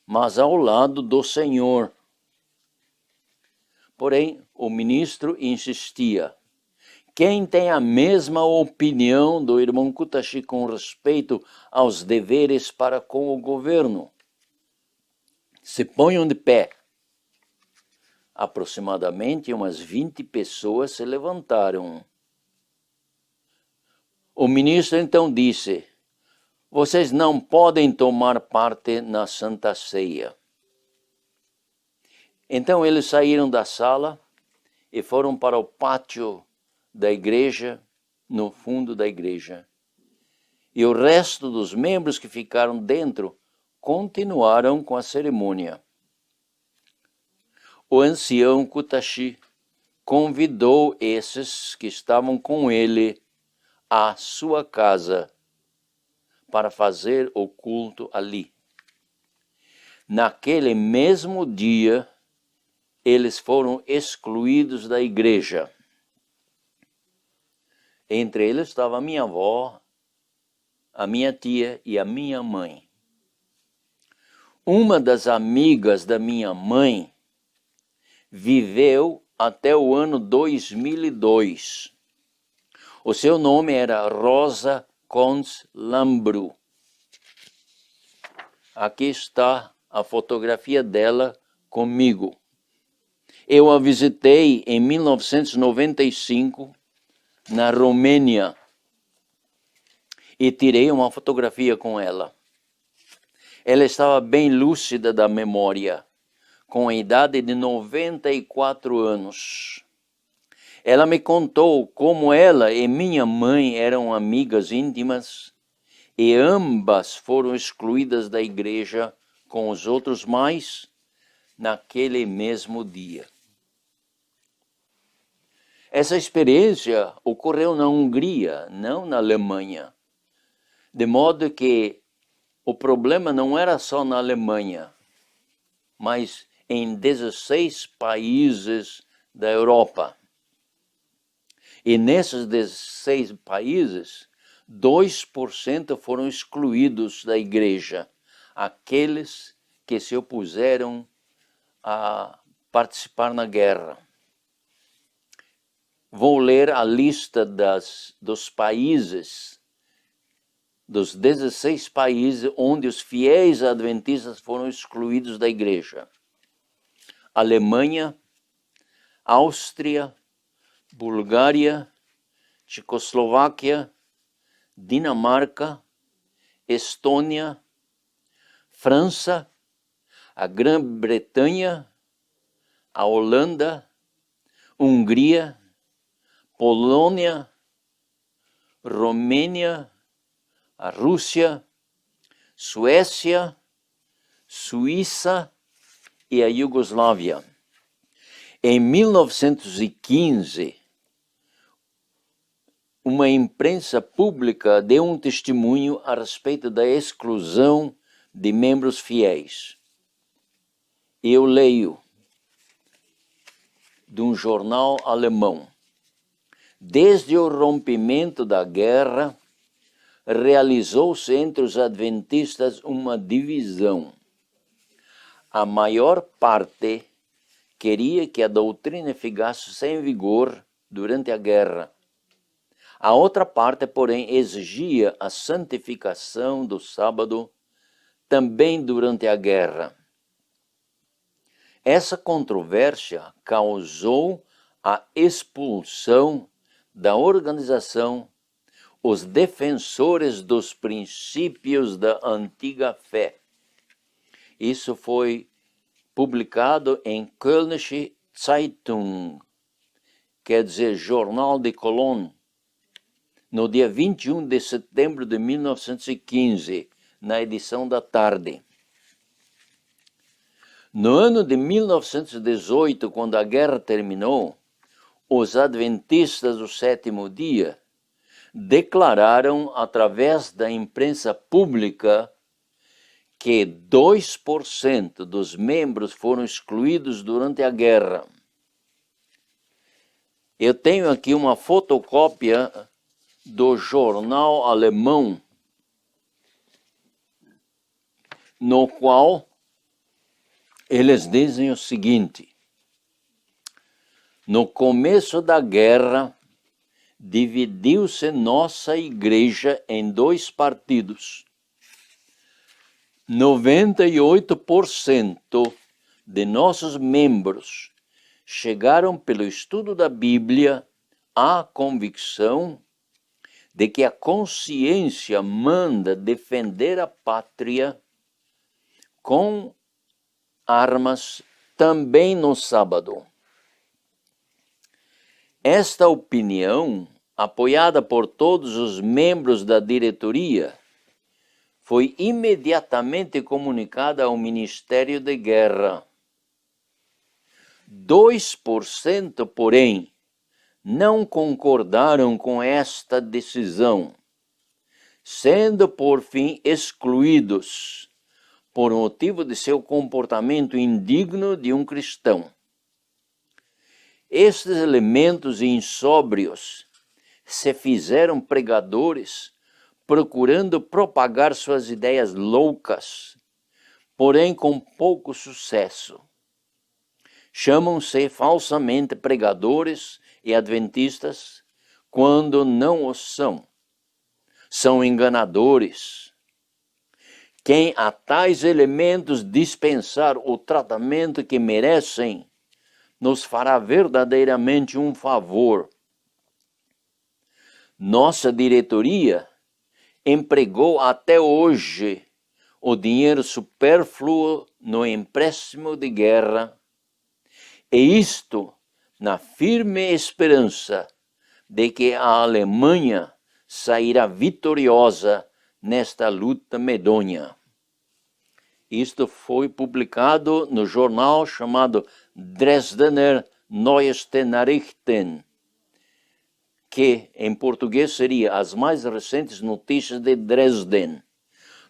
mas ao lado do Senhor. Porém, o ministro insistia: quem tem a mesma opinião do irmão Kutashi com respeito aos deveres para com o governo? se ponham de pé. Aproximadamente umas 20 pessoas se levantaram. O ministro então disse: vocês não podem tomar parte na Santa Ceia. Então eles saíram da sala e foram para o pátio da igreja, no fundo da igreja. E o resto dos membros que ficaram dentro continuaram com a cerimônia. O ancião Kutashi convidou esses que estavam com ele à sua casa para fazer o culto ali. Naquele mesmo dia, eles foram excluídos da igreja. Entre eles estava a minha avó, a minha tia e a minha mãe. Uma das amigas da minha mãe viveu até o ano 2002. O seu nome era Rosa Cons Lambru. Aqui está a fotografia dela comigo. Eu a visitei em 1995 na Romênia e tirei uma fotografia com ela. Ela estava bem lúcida da memória, com a idade de 94 anos. Ela me contou como ela e minha mãe eram amigas íntimas e ambas foram excluídas da igreja com os outros mais naquele mesmo dia. Essa experiência ocorreu na Hungria, não na Alemanha. De modo que o problema não era só na Alemanha, mas em 16 países da Europa. E nesses 16 países, 2% foram excluídos da igreja, aqueles que se opuseram a participar na guerra. Vou ler a lista dos países, dos 16 países onde os fiéis adventistas foram excluídos da igreja. Alemanha, Áustria, Bulgária, Tchecoslováquia, Dinamarca, Estônia, França, a Grã-Bretanha, a Holanda, Hungria, Polônia, Romênia, a Rússia, Suécia, Suíça e a Iugoslávia. Em 1915, uma imprensa pública deu um testemunho a respeito da exclusão de membros fiéis. Eu leio de um jornal alemão. Desde o rompimento da guerra, realizou-se entre os adventistas uma divisão. A maior parte queria que a doutrina ficasse sem vigor durante a guerra. A outra parte, porém, exigia a santificação do sábado também durante a guerra. Essa controvérsia causou a expulsão da organização os defensores dos princípios da antiga fé. Isso foi publicado em Kölnische Zeitung, quer dizer, Jornal de Cologne, no dia 21 de setembro de 1915, na edição da tarde. No ano de 1918, quando a guerra terminou, os adventistas do sétimo dia declararam, através da imprensa pública, que 2% dos membros foram excluídos durante a guerra. Eu tenho aqui uma fotocópia do jornal alemão, no qual eles dizem o seguinte: no começo da guerra, dividiu-se nossa igreja em dois partidos. 98% de nossos membros chegaram pelo estudo da Bíblia à convicção de que a consciência manda defender a pátria com armas também no sábado. Esta opinião, apoiada por todos os membros da diretoria, foi imediatamente comunicada ao Ministério de Guerra. 2%, porém, não concordaram com esta decisão, sendo por fim excluídos por motivo de seu comportamento indigno de um cristão. Estes elementos insóbrios se fizeram pregadores, procurando propagar suas ideias loucas, porém com pouco sucesso. Chamam-se falsamente pregadores e adventistas, quando não o são. São enganadores. Quem a tais elementos dispensar o tratamento que merecem, nos fará verdadeiramente um favor. Nossa diretoria empregou até hoje o dinheiro supérfluo no empréstimo de guerra, e isto na firme esperança de que a Alemanha sairá vitoriosa nesta luta medonha. Isto foi publicado no jornal chamado Dresdner Neueste Nachrichten, que em português seria As Mais Recentes Notícias de Dresden,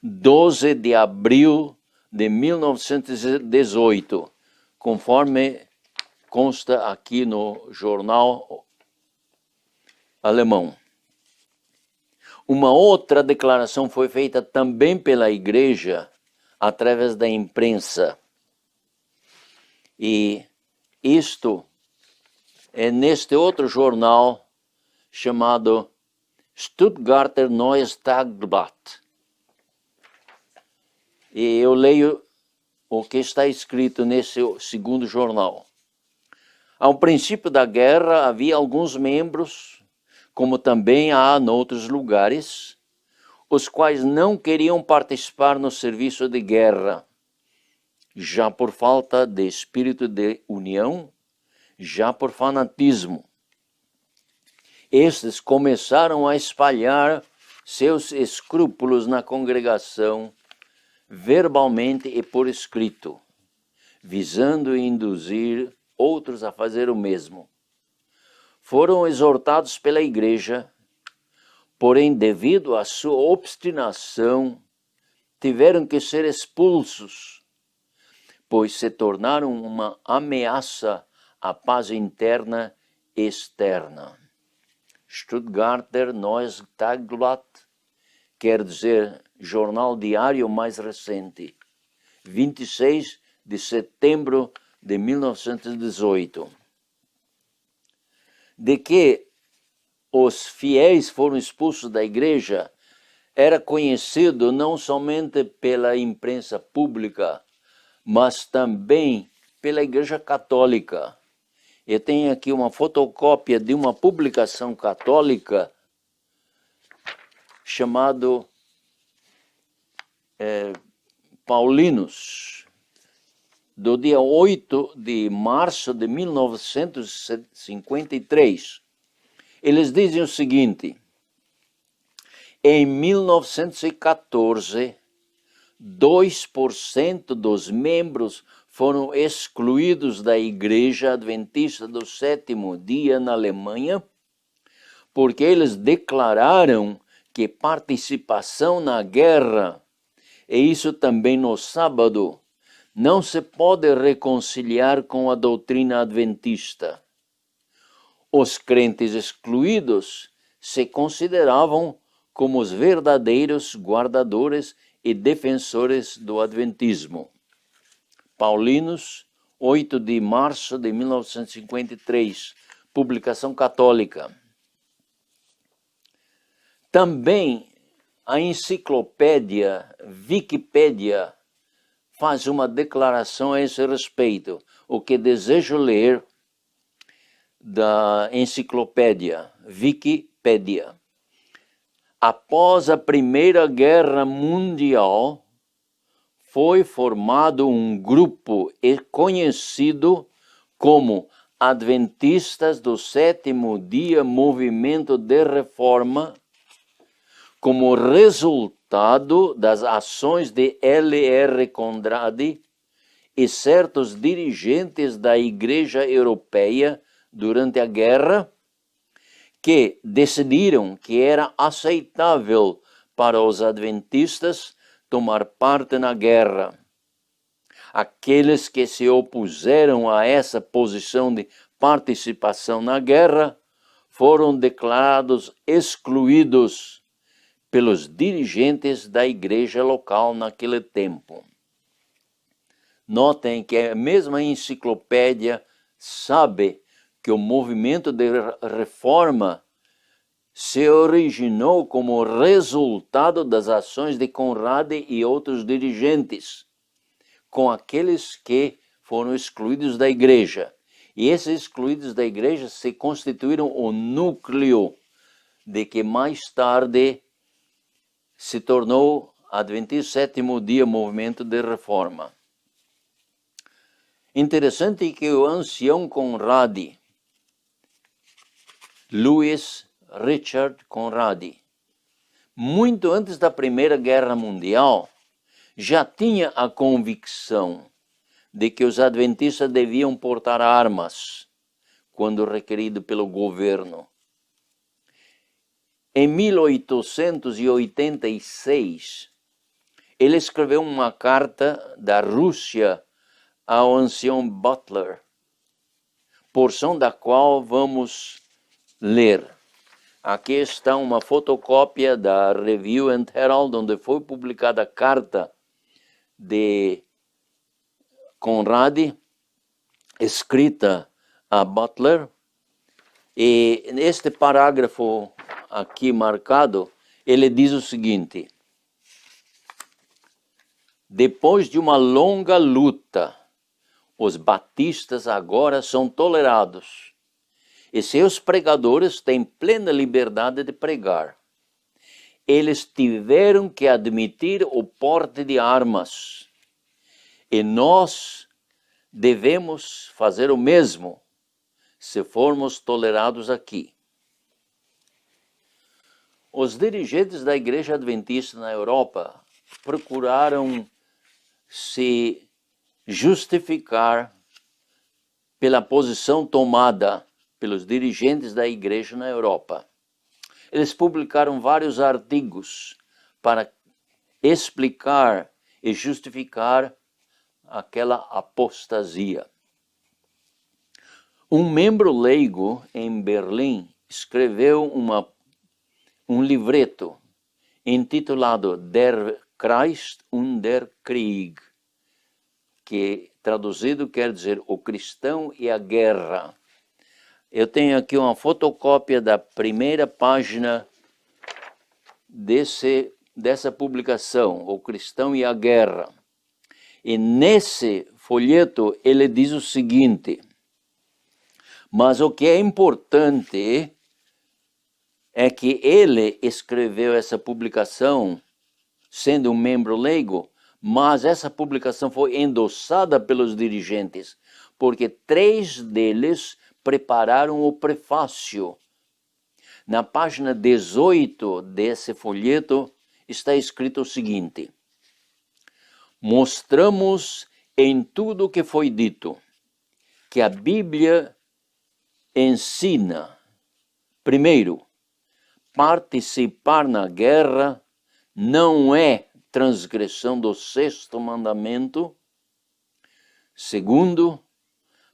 12 de abril de 1918, conforme consta aqui no jornal alemão. Uma outra declaração foi feita também pela igreja através da imprensa. E isto é neste outro jornal chamado Stuttgarter Neues Tagblatt. E eu leio o que está escrito nesse segundo jornal. Ao princípio da guerra havia alguns membros, como também há em outros lugares, os quais não queriam participar no serviço de guerra, já por falta de espírito de união, já por fanatismo. Estes começaram a espalhar seus escrúpulos na congregação, verbalmente e por escrito, visando induzir outros a fazer o mesmo. Foram exortados pela igreja, porém, devido à sua obstinação, tiveram que ser expulsos, pois se tornaram uma ameaça à paz interna e externa. Stuttgarter Neues Tagblatt quer dizer jornal diário mais recente, 26 de setembro de 1918. De que os fiéis foram expulsos da igreja era conhecido não somente pela imprensa pública, mas também pela Igreja Católica. Eu tenho aqui uma fotocópia de uma publicação católica chamado Paulinos, do dia 8 de março de 1953. Eles dizem o seguinte: em 1914, 2% dos membros foram excluídos da Igreja Adventista do Sétimo Dia na Alemanha, porque eles declararam que participação na guerra, e isso também no sábado, não se pode reconciliar com a doutrina adventista. Os crentes excluídos se consideravam como os verdadeiros guardadores e defensores do adventismo. Paulinos, 8 de março de 1953, publicação católica. Também a enciclopédia Wikipédia faz uma declaração a esse respeito. O que desejo ler da enciclopédia Wikipédia. Após a Primeira Guerra Mundial, foi formado um grupo conhecido como Adventistas do Sétimo Dia Movimento de Reforma, como resultado das ações de L.R. Conradi e certos dirigentes da Igreja Europeia durante a guerra, que decidiram que era aceitável para os adventistas tomar parte na guerra. Aqueles que se opuseram a essa posição de participação na guerra foram declarados excluídos pelos dirigentes da igreja local naquele tempo. Notem que a mesma enciclopédia sabe que o movimento de reforma se originou como resultado das ações de Conradi e outros dirigentes, com aqueles que foram excluídos da igreja. E esses excluídos da igreja se constituíram o núcleo de que mais tarde se tornou Adventista Sétimo Dia Movimento de Reforma. Interessante que o ancião Conradi, Louis Richard Conradi, muito antes da Primeira Guerra Mundial, já tinha a convicção de que os adventistas deviam portar armas quando requerido pelo governo. Em 1886, ele escreveu uma carta da Rússia ao ancião Butler, porção da qual vamos ler. Aqui está uma fotocópia da Review and Herald, onde foi publicada a carta de Conradi, escrita a Butler, e neste parágrafo aqui marcado, ele diz o seguinte: depois de uma longa luta, os batistas agora são tolerados e seus pregadores têm plena liberdade de pregar. Eles tiveram que admitir o porte de armas e nós devemos fazer o mesmo se formos tolerados aqui. Os dirigentes da Igreja Adventista na Europa procuraram se justificar pela posição tomada pelos dirigentes da igreja na Europa. Eles publicaram vários artigos para explicar e justificar aquela apostasia. Um membro leigo em Berlim escreveu um livreto intitulado Der Christ und der Krieg, que traduzido quer dizer o cristão e a guerra. Eu tenho aqui uma fotocópia da primeira página dessa publicação, O Cristão e a Guerra. E nesse folheto ele diz o seguinte: mas o que é importante é que ele escreveu essa publicação sendo um membro leigo, mas essa publicação foi endossada pelos dirigentes, porque 3 deles prepararam o prefácio. Na página 18 desse folheto está escrito o seguinte: mostramos em tudo o que foi dito que a Bíblia ensina, primeiro, participar na guerra não é transgressão do 6º mandamento. Segundo,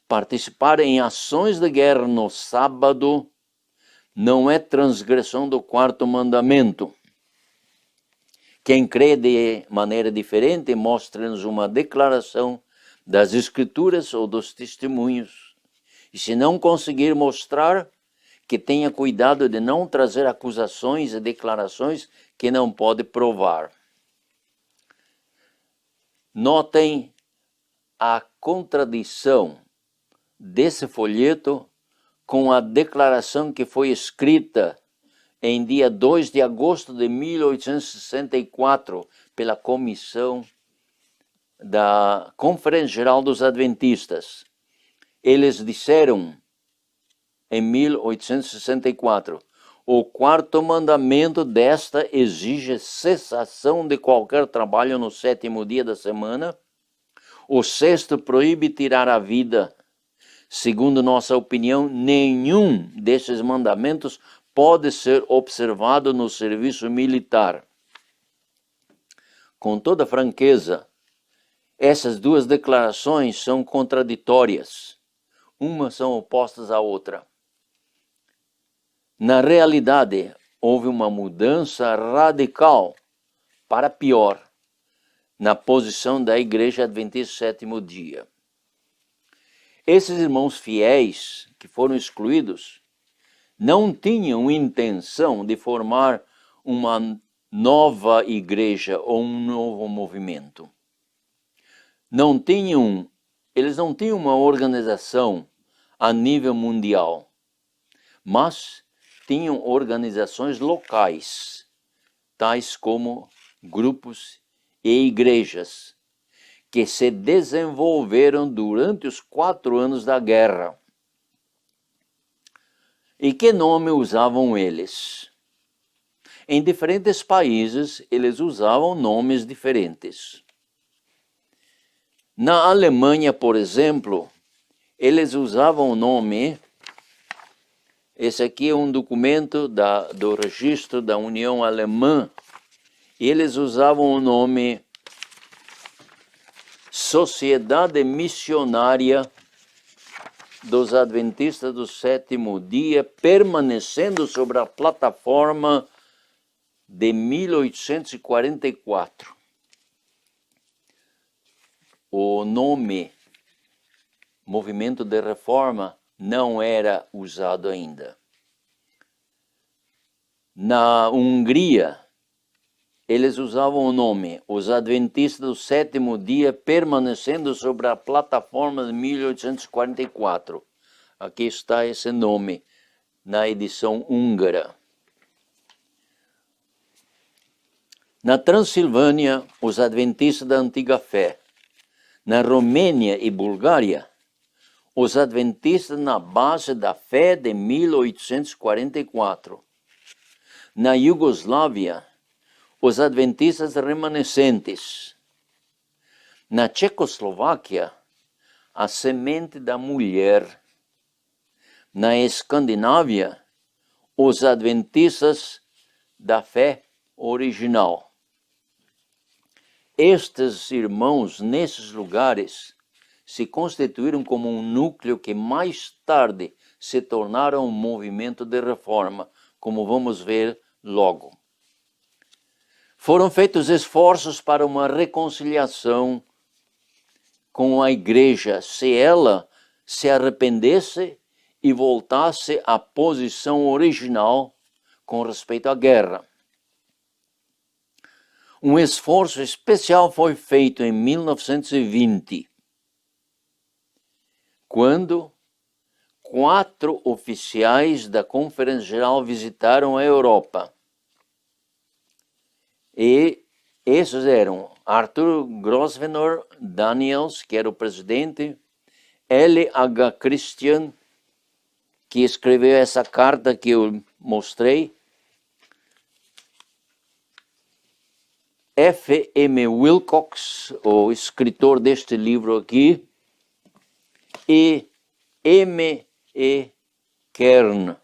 participar em ações de guerra no sábado não é transgressão do 4º mandamento. Quem crê de maneira diferente, mostra-nos uma declaração das Escrituras ou dos testemunhos. E se não conseguir mostrar, que tenha cuidado de não trazer acusações e declarações que não pode provar. Notem a contradição desse folheto com a declaração que foi escrita em dia 2 de agosto de 1864 pela Comissão da Conferência Geral dos Adventistas. Eles disseram, em 1864, o quarto mandamento desta exige cessação de qualquer trabalho no 7º dia da semana. O 6º proíbe tirar a vida. Segundo nossa opinião, nenhum desses mandamentos pode ser observado no serviço militar. Com toda franqueza, essas duas declarações são contraditórias. Umas são opostas à outra. Na realidade, houve uma mudança radical para pior na posição da Igreja Adventista do 7º dia. Esses irmãos fiéis que foram excluídos não tinham intenção de formar uma nova igreja ou um novo movimento. Eles não tinham uma organização a nível mundial, mas tinham organizações locais, tais como grupos e igrejas, que se desenvolveram durante os 4 anos da guerra. E que nome usavam eles? Em diferentes países, eles usavam nomes diferentes. Na Alemanha, por exemplo, eles usavam o nome... Esse aqui é um documento do registro da União Alemã. E eles usavam o nome Sociedade Missionária dos Adventistas do 7º dia, permanecendo sobre a plataforma de 1844. O nome Movimento de Reforma não era usado ainda. Na Hungria, eles usavam o nome Os Adventistas do 7º dia, permanecendo sobre a plataforma de 1844. Aqui está esse nome na edição húngara. Na Transilvânia, os Adventistas da Antiga Fé. Na Romênia e Bulgária, os Adventistas na Base da Fé de 1844. Na Iugoslávia, os Adventistas remanescentes. Na Tchecoslováquia, a Semente da Mulher. Na Escandinávia, os Adventistas da Fé Original. Estes irmãos, nesses lugares, se constituíram como um núcleo que mais tarde se tornaram um movimento de reforma, como vamos ver logo. Foram feitos esforços para uma reconciliação com a igreja, se ela se arrependesse e voltasse à posição original com respeito à guerra. Um esforço especial foi feito em 1920, quando 4 oficiais da Conferência Geral visitaram a Europa. E esses eram Arthur Grosvenor Daniels, que era o presidente, L.H. Christian, que escreveu essa carta que eu mostrei, F.M. Wilcox, o escritor deste livro aqui, e M.E. Kern.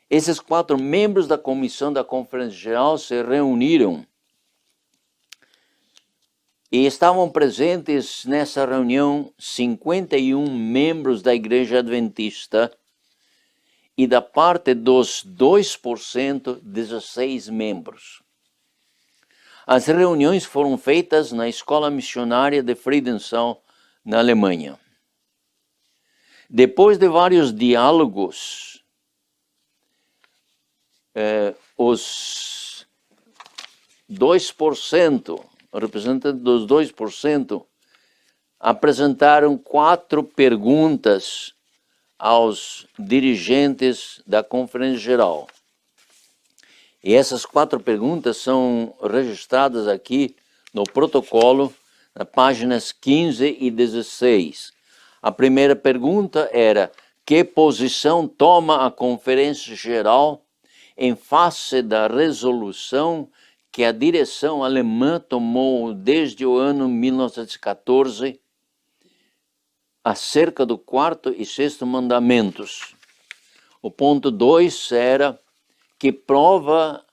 Esses 4 membros da comissão da Conferência Geral se reuniram e estavam presentes nessa reunião 51 membros da Igreja Adventista e da parte dos 2%, 16 membros. As reuniões foram feitas na Escola Missionária de Friedenthal, na Alemanha. Depois de vários diálogos os 2%, representantes dos 2%, apresentaram 4 perguntas aos dirigentes da Conferência Geral. E essas 4 perguntas são registradas aqui no protocolo, nas páginas 15 e 16. A primeira pergunta era: que posição toma a Conferência Geral em face da resolução que a direção alemã tomou desde o ano 1914 acerca do 4º e 6º mandamentos? O ponto 2 era: que prova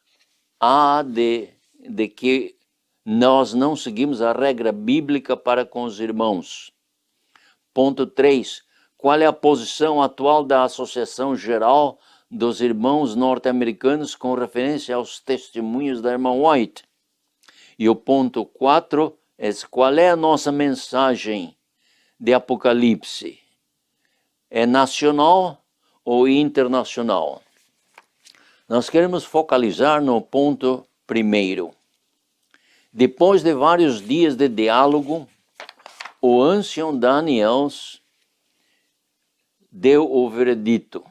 há de que nós não seguimos a regra bíblica para com os irmãos? Ponto 3. Qual é a posição atual da Associação Geral dos Irmãos Norte-Americanos com referência aos testemunhos da irmã White? E o ponto 4 é: qual é a nossa mensagem de Apocalipse? É nacional ou internacional? Nós queremos focalizar no ponto primeiro. Depois de vários dias de diálogo, o ancião Daniels deu o veredito,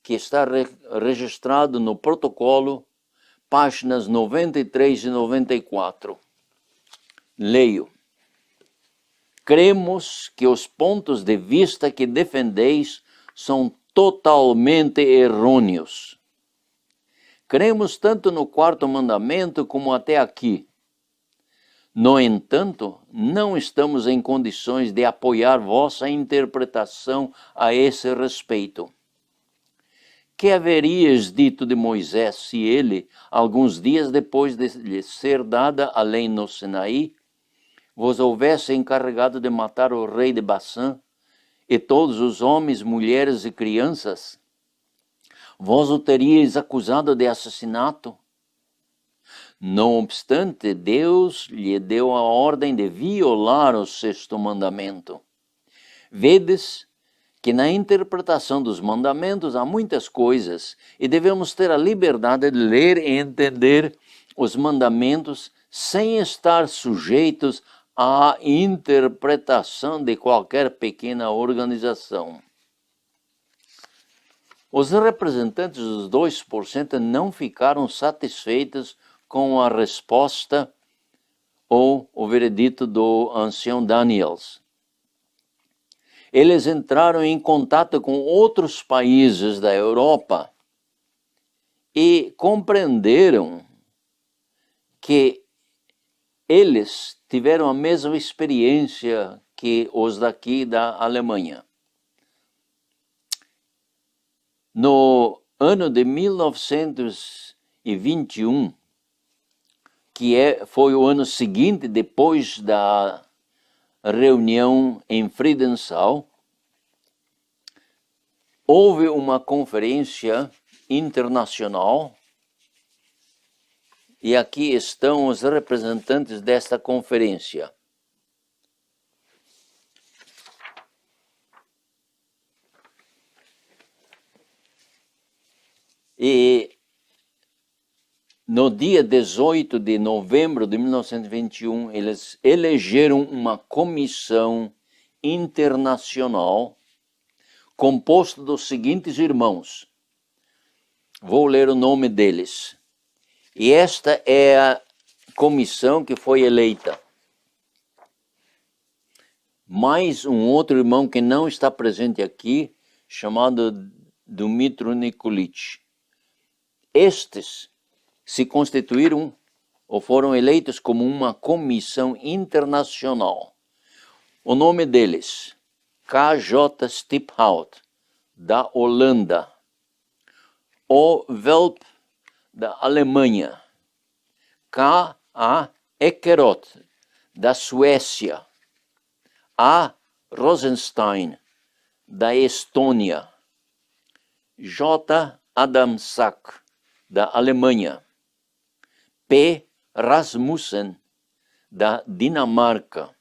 que está registrado no protocolo, páginas 93 e 94. Leio. Cremos que os pontos de vista que defendeis são totalmente errôneos. Cremos tanto no 4º mandamento como até aqui. No entanto, não estamos em condições de apoiar vossa interpretação a esse respeito. Que haverias dito de Moisés se ele, alguns dias depois de lhe ser dada a lei no Sinaí, vos houvesse encarregado de matar o rei de Bassã e todos os homens, mulheres e crianças? Vós o teríeis acusado de assassinato? Não obstante, Deus lhe deu a ordem de violar o 6º mandamento. Vedes que na interpretação dos mandamentos há muitas coisas e devemos ter a liberdade de ler e entender os mandamentos sem estar sujeitos à interpretação de qualquer pequena organização. Os representantes dos 2% não ficaram satisfeitos com a resposta ou o veredito do ancião Daniels. Eles entraram em contato com outros países da Europa e compreenderam que eles tiveram a mesma experiência que os daqui da Alemanha. No ano de 1921, foi o ano seguinte depois da reunião em Friedenthal, houve uma conferência internacional e aqui estão os representantes desta conferência. E no dia 18 de novembro de 1921, eles elegeram uma comissão internacional composta dos seguintes irmãos. Vou ler o nome deles. E esta é a comissão que foi eleita. Mais um outro irmão que não está presente aqui, chamado Dumitru Nikolic. Estes se constituíram ou foram eleitos como uma comissão internacional. O nome deles: K.J. Stiphout, da Holanda. O. Velp, da Alemanha. K.A. Ekeroth, da Suécia. A. Rosenstein, da Estônia. J. Adamczak, da Alemanha. P. Rasmussen, da Dinamarca.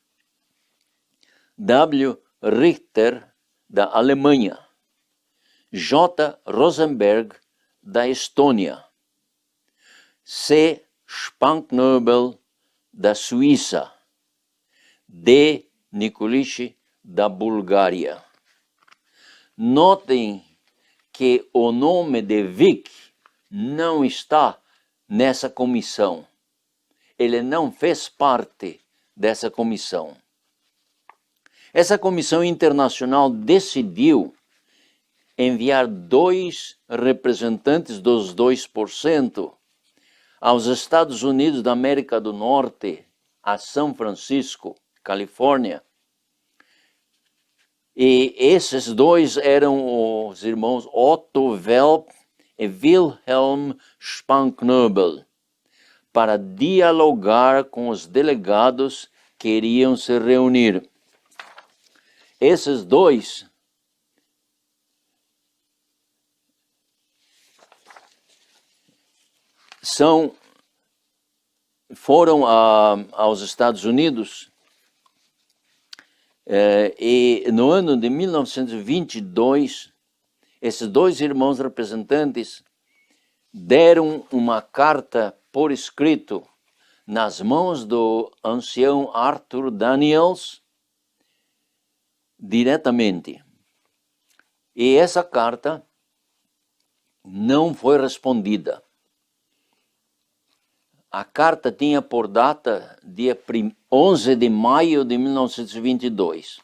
W. Richter, da Alemanha. J. Rosenberg, da Estônia, C. Spanknöbel da Suíça, D. Nikolic da Bulgária. Notem que o nome de Vic não está nessa comissão. Ele não fez parte dessa comissão. Essa comissão internacional decidiu enviar 2 representantes dos 2% aos Estados Unidos da América do Norte, a São Francisco, Califórnia. E esses 2 eram os irmãos Otto Welp e Wilhelm Spanknöbel, para dialogar com os delegados que iriam se reunir. Esses 2 foram aos Estados Unidos e no ano de 1922, esses 2 irmãos representantes deram uma carta por escrito nas mãos do ancião Arthur Daniels diretamente. E essa carta não foi respondida. A carta tinha por data dia 11 de maio de 1922.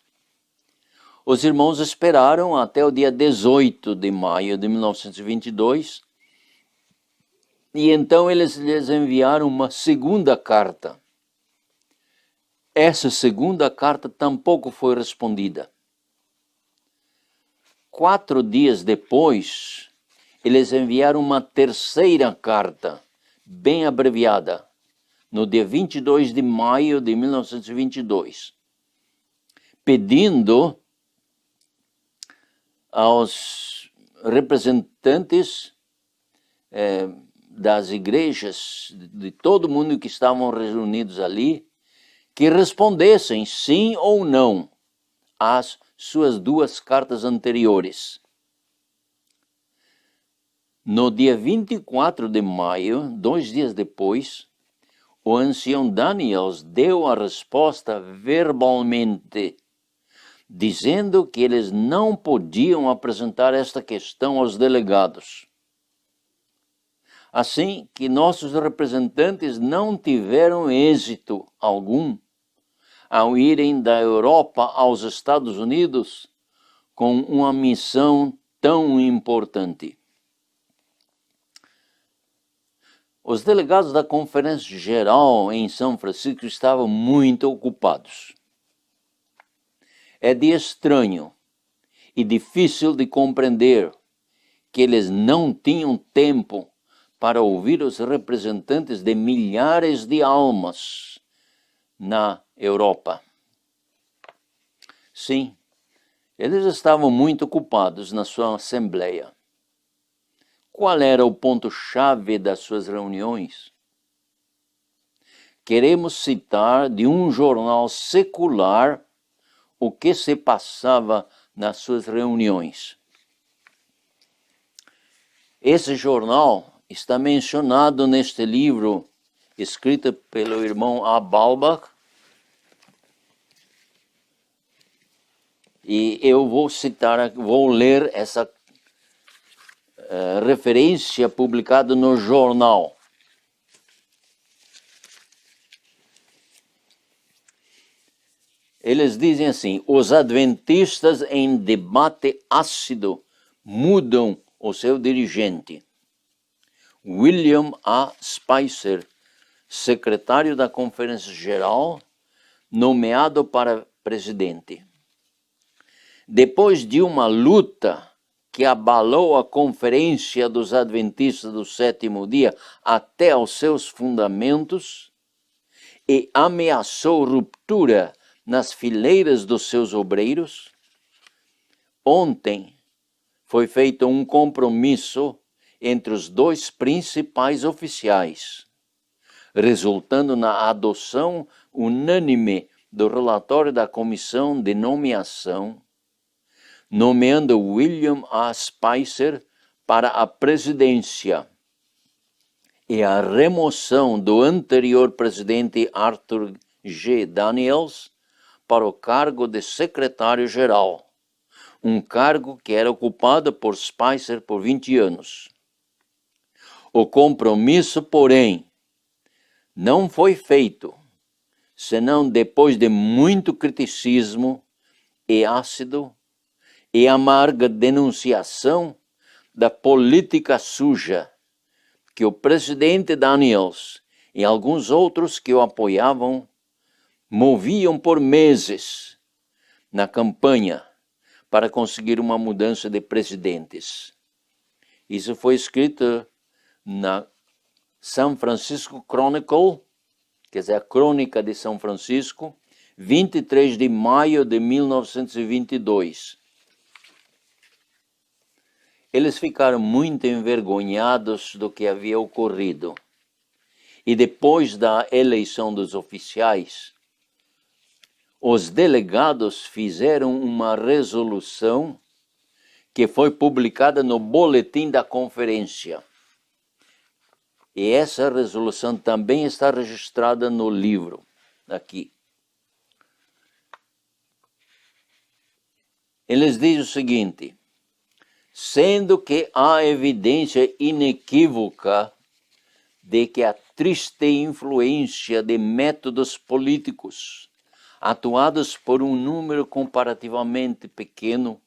Os irmãos esperaram até o dia 18 de maio de 1922 e então eles lhes enviaram uma segunda carta. Essa segunda carta tampouco foi respondida. 4 dias depois, eles enviaram uma terceira carta, bem abreviada, no dia 22 de maio de 1922, pedindo aos representantes das igrejas, de todo mundo que estavam reunidos ali, que respondessem sim ou não às suas 2 cartas anteriores. No dia 24 de maio, 2 dias depois, o ancião Daniels deu a resposta verbalmente, dizendo que eles não podiam apresentar esta questão aos delegados. Assim que nossos representantes não tiveram êxito algum ao irem da Europa aos Estados Unidos com uma missão tão importante. Os delegados da Conferência Geral em São Francisco estavam muito ocupados. É de estranho e difícil de compreender que eles não tinham tempo para ouvir os representantes de milhares de almas na Europa. Sim, eles estavam muito ocupados na sua assembleia. Qual era o ponto-chave das suas reuniões? Queremos citar de um jornal secular o que se passava nas suas reuniões. Esse jornal está mencionado neste livro, escrito pelo irmão A. Balbach, e eu vou ler essa referência publicada no jornal. Eles dizem assim: os adventistas em debate ácido mudam o seu dirigente. William A. Spicer, secretário da Conferência Geral, nomeado para presidente. Depois de uma luta que abalou a Conferência dos Adventistas do Sétimo Dia até aos seus fundamentos e ameaçou ruptura nas fileiras dos seus obreiros, ontem foi feito um compromisso entre os 2 principais oficiais, resultando na adoção unânime do relatório da Comissão de Nomeação, nomeando William A. Spicer para a presidência e a remoção do anterior presidente Arthur G. Daniels para o cargo de secretário-geral, um cargo que era ocupado por Spicer por 20 anos. O compromisso, porém, não foi feito, senão depois de muito criticismo e ácido e amarga denunciação da política suja que o presidente Daniels e alguns outros que o apoiavam moviam por meses na campanha para conseguir uma mudança de presidentes. Isso foi escrito na San Francisco Chronicle, quer dizer, a Crônica de São Francisco, 23 de maio de 1922. Eles ficaram muito envergonhados do que havia ocorrido. E depois da eleição dos oficiais, os delegados fizeram uma resolução que foi publicada no boletim da conferência. E essa resolução também está registrada no livro, aqui. Eles dizem o seguinte: sendo que há evidência inequívoca de que a triste influência de métodos políticos atuados por um número comparativamente pequeno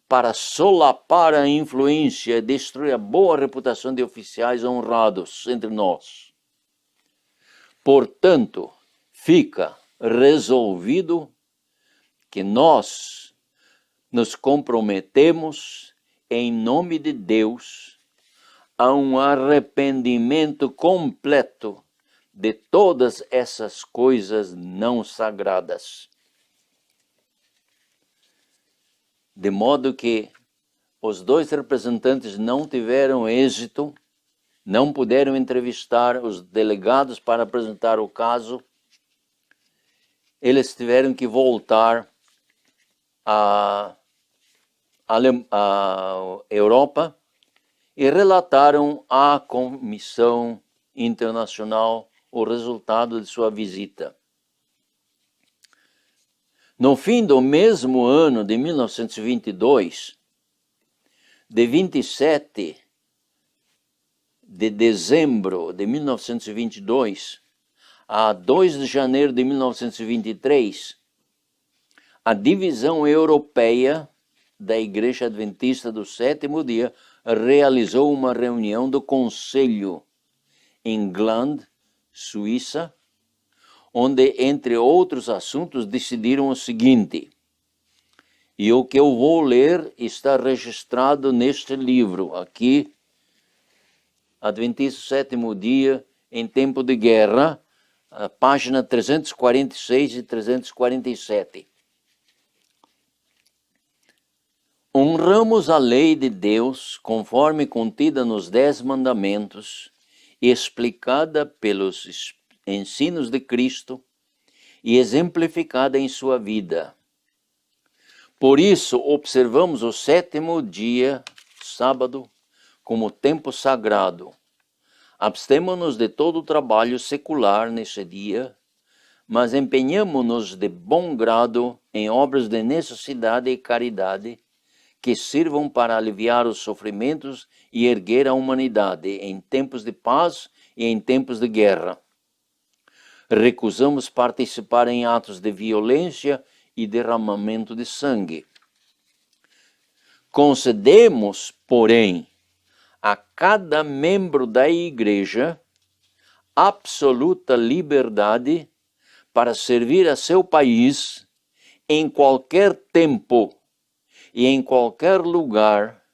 para solapar a influência e destruir a boa reputação de oficiais honrados entre nós. Portanto, fica resolvido que nós nos comprometemos, em nome de Deus, a um arrependimento completo de todas essas coisas não sagradas. De modo que os dois representantes não tiveram êxito, não puderam entrevistar os delegados para apresentar o caso. Eles tiveram que voltar à Europa e relataram à Comissão Internacional o resultado de sua visita. No fim do mesmo ano de 1922, de 27 de dezembro de 1922 a 2 de janeiro de 1923, a divisão europeia da Igreja Adventista do Sétimo Dia realizou uma reunião do Conselho em Gland, Suíça, onde, entre outros assuntos, decidiram o seguinte, e o que eu vou ler está registrado neste livro, aqui, Adventista Sétimo Dia em Tempo de Guerra, página 346 e 347. Honramos a lei de Deus conforme contida nos 10 mandamentos e explicada pelos ensinos de Cristo e exemplificada em sua vida. Por isso, observamos o sétimo dia, sábado, como tempo sagrado. Abstemo-nos de todo o trabalho secular nesse dia, mas empenhamo-nos de bom grado em obras de necessidade e caridade que sirvam para aliviar os sofrimentos e erguer a humanidade em tempos de paz e em tempos de guerra. Recusamos participar em atos de violência e derramamento de sangue. Concedemos, porém, a cada membro da Igreja absoluta liberdade para servir a seu país em qualquer tempo e em qualquer lugar,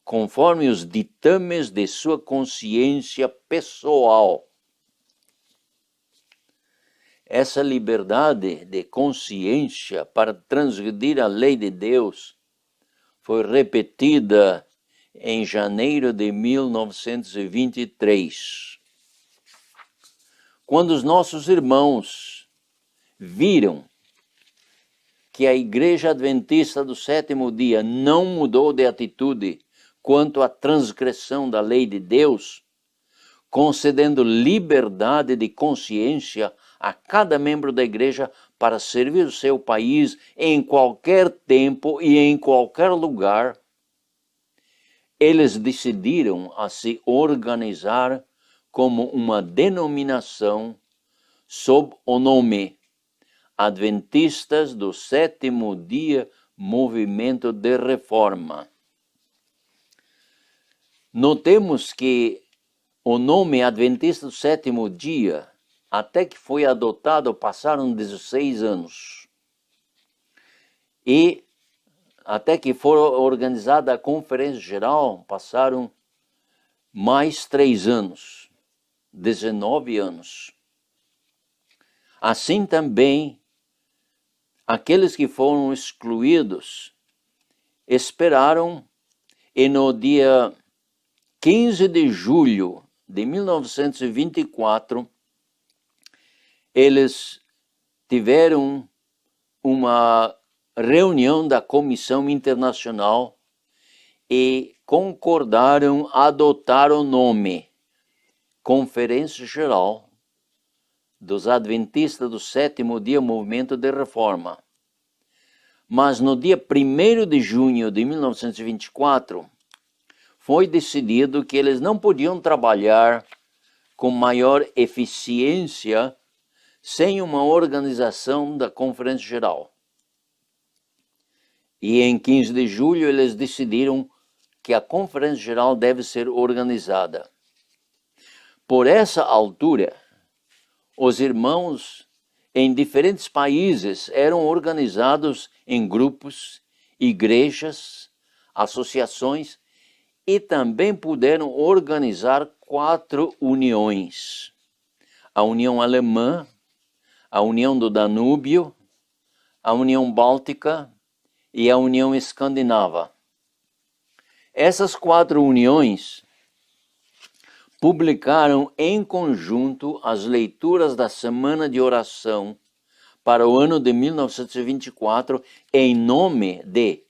conforme os ditames de sua consciência pessoal. Essa liberdade de consciência para transgredir a lei de Deus foi repetida em janeiro de 1923. Quando os nossos irmãos viram que a Igreja Adventista do Sétimo Dia não mudou de atitude quanto à transgressão da lei de Deus, concedendo liberdade de consciência a cada membro da igreja para servir o seu país em qualquer tempo e em qualquer lugar, eles decidiram a se organizar como uma denominação sob o nome Adventistas do Sétimo Dia Movimento de Reforma. Notemos que o nome Adventista do Sétimo Dia, até que foi adotado, passaram 16 anos. E até que foi organizada a Conferência Geral, passaram mais 3 anos, 19 anos. Assim também, aqueles que foram excluídos esperaram, e no dia 15 de julho de 1924, eles tiveram uma reunião da Comissão Internacional e concordaram adotar o nome Conferência Geral dos Adventistas do Sétimo Dia Movimento de Reforma. Mas no dia 1º de junho de 1924, foi decidido que eles não podiam trabalhar com maior eficiência sem uma organização da Conferência Geral. E em 15 de julho eles decidiram que a Conferência Geral deve ser organizada. Por essa altura, os irmãos em diferentes países eram organizados em grupos, igrejas, associações, e também puderam organizar 4 uniões. A União Alemã, a União do Danúbio, a União Báltica e a União Escandinava. Essas 4 uniões publicaram em conjunto as leituras da Semana de Oração para o ano de 1924 em nome de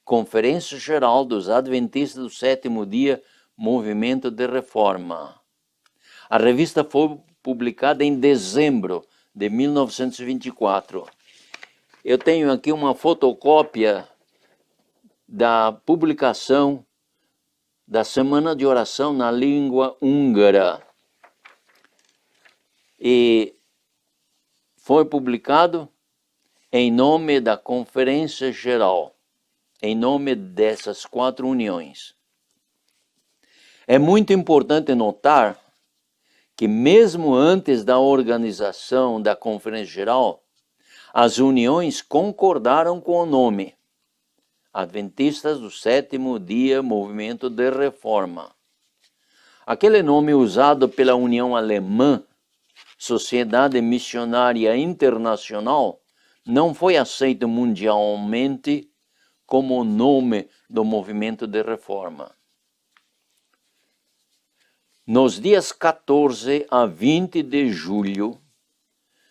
Conferência Geral dos Adventistas do Sétimo Dia Movimento de Reforma. A revista foi publicada em dezembro de 1924. Eu tenho aqui uma fotocópia da publicação da Semana de Oração na língua húngara. E foi publicado em nome da Conferência Geral, em nome dessas 4 uniões. É muito importante notar que mesmo antes da organização da Conferência Geral, as uniões concordaram com o nome Adventistas do Sétimo Dia Movimento de Reforma. Aquele nome usado pela União Alemã, Sociedade Missionária Internacional, não foi aceito mundialmente como o nome do movimento de reforma. Nos dias 14 a 20 de julho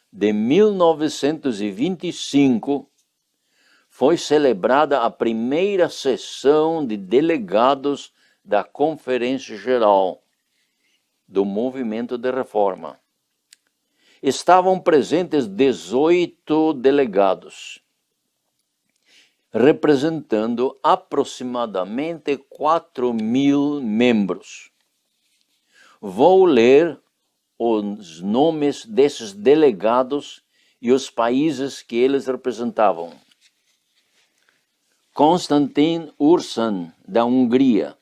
de 1925, foi celebrada a primeira sessão de delegados da Conferência Geral do Movimento de Reforma. Estavam presentes 18 delegados, representando aproximadamente 4.000 membros. Vou ler os nomes desses delegados e os países que eles representavam. Konstantin Ursan, da Hungria.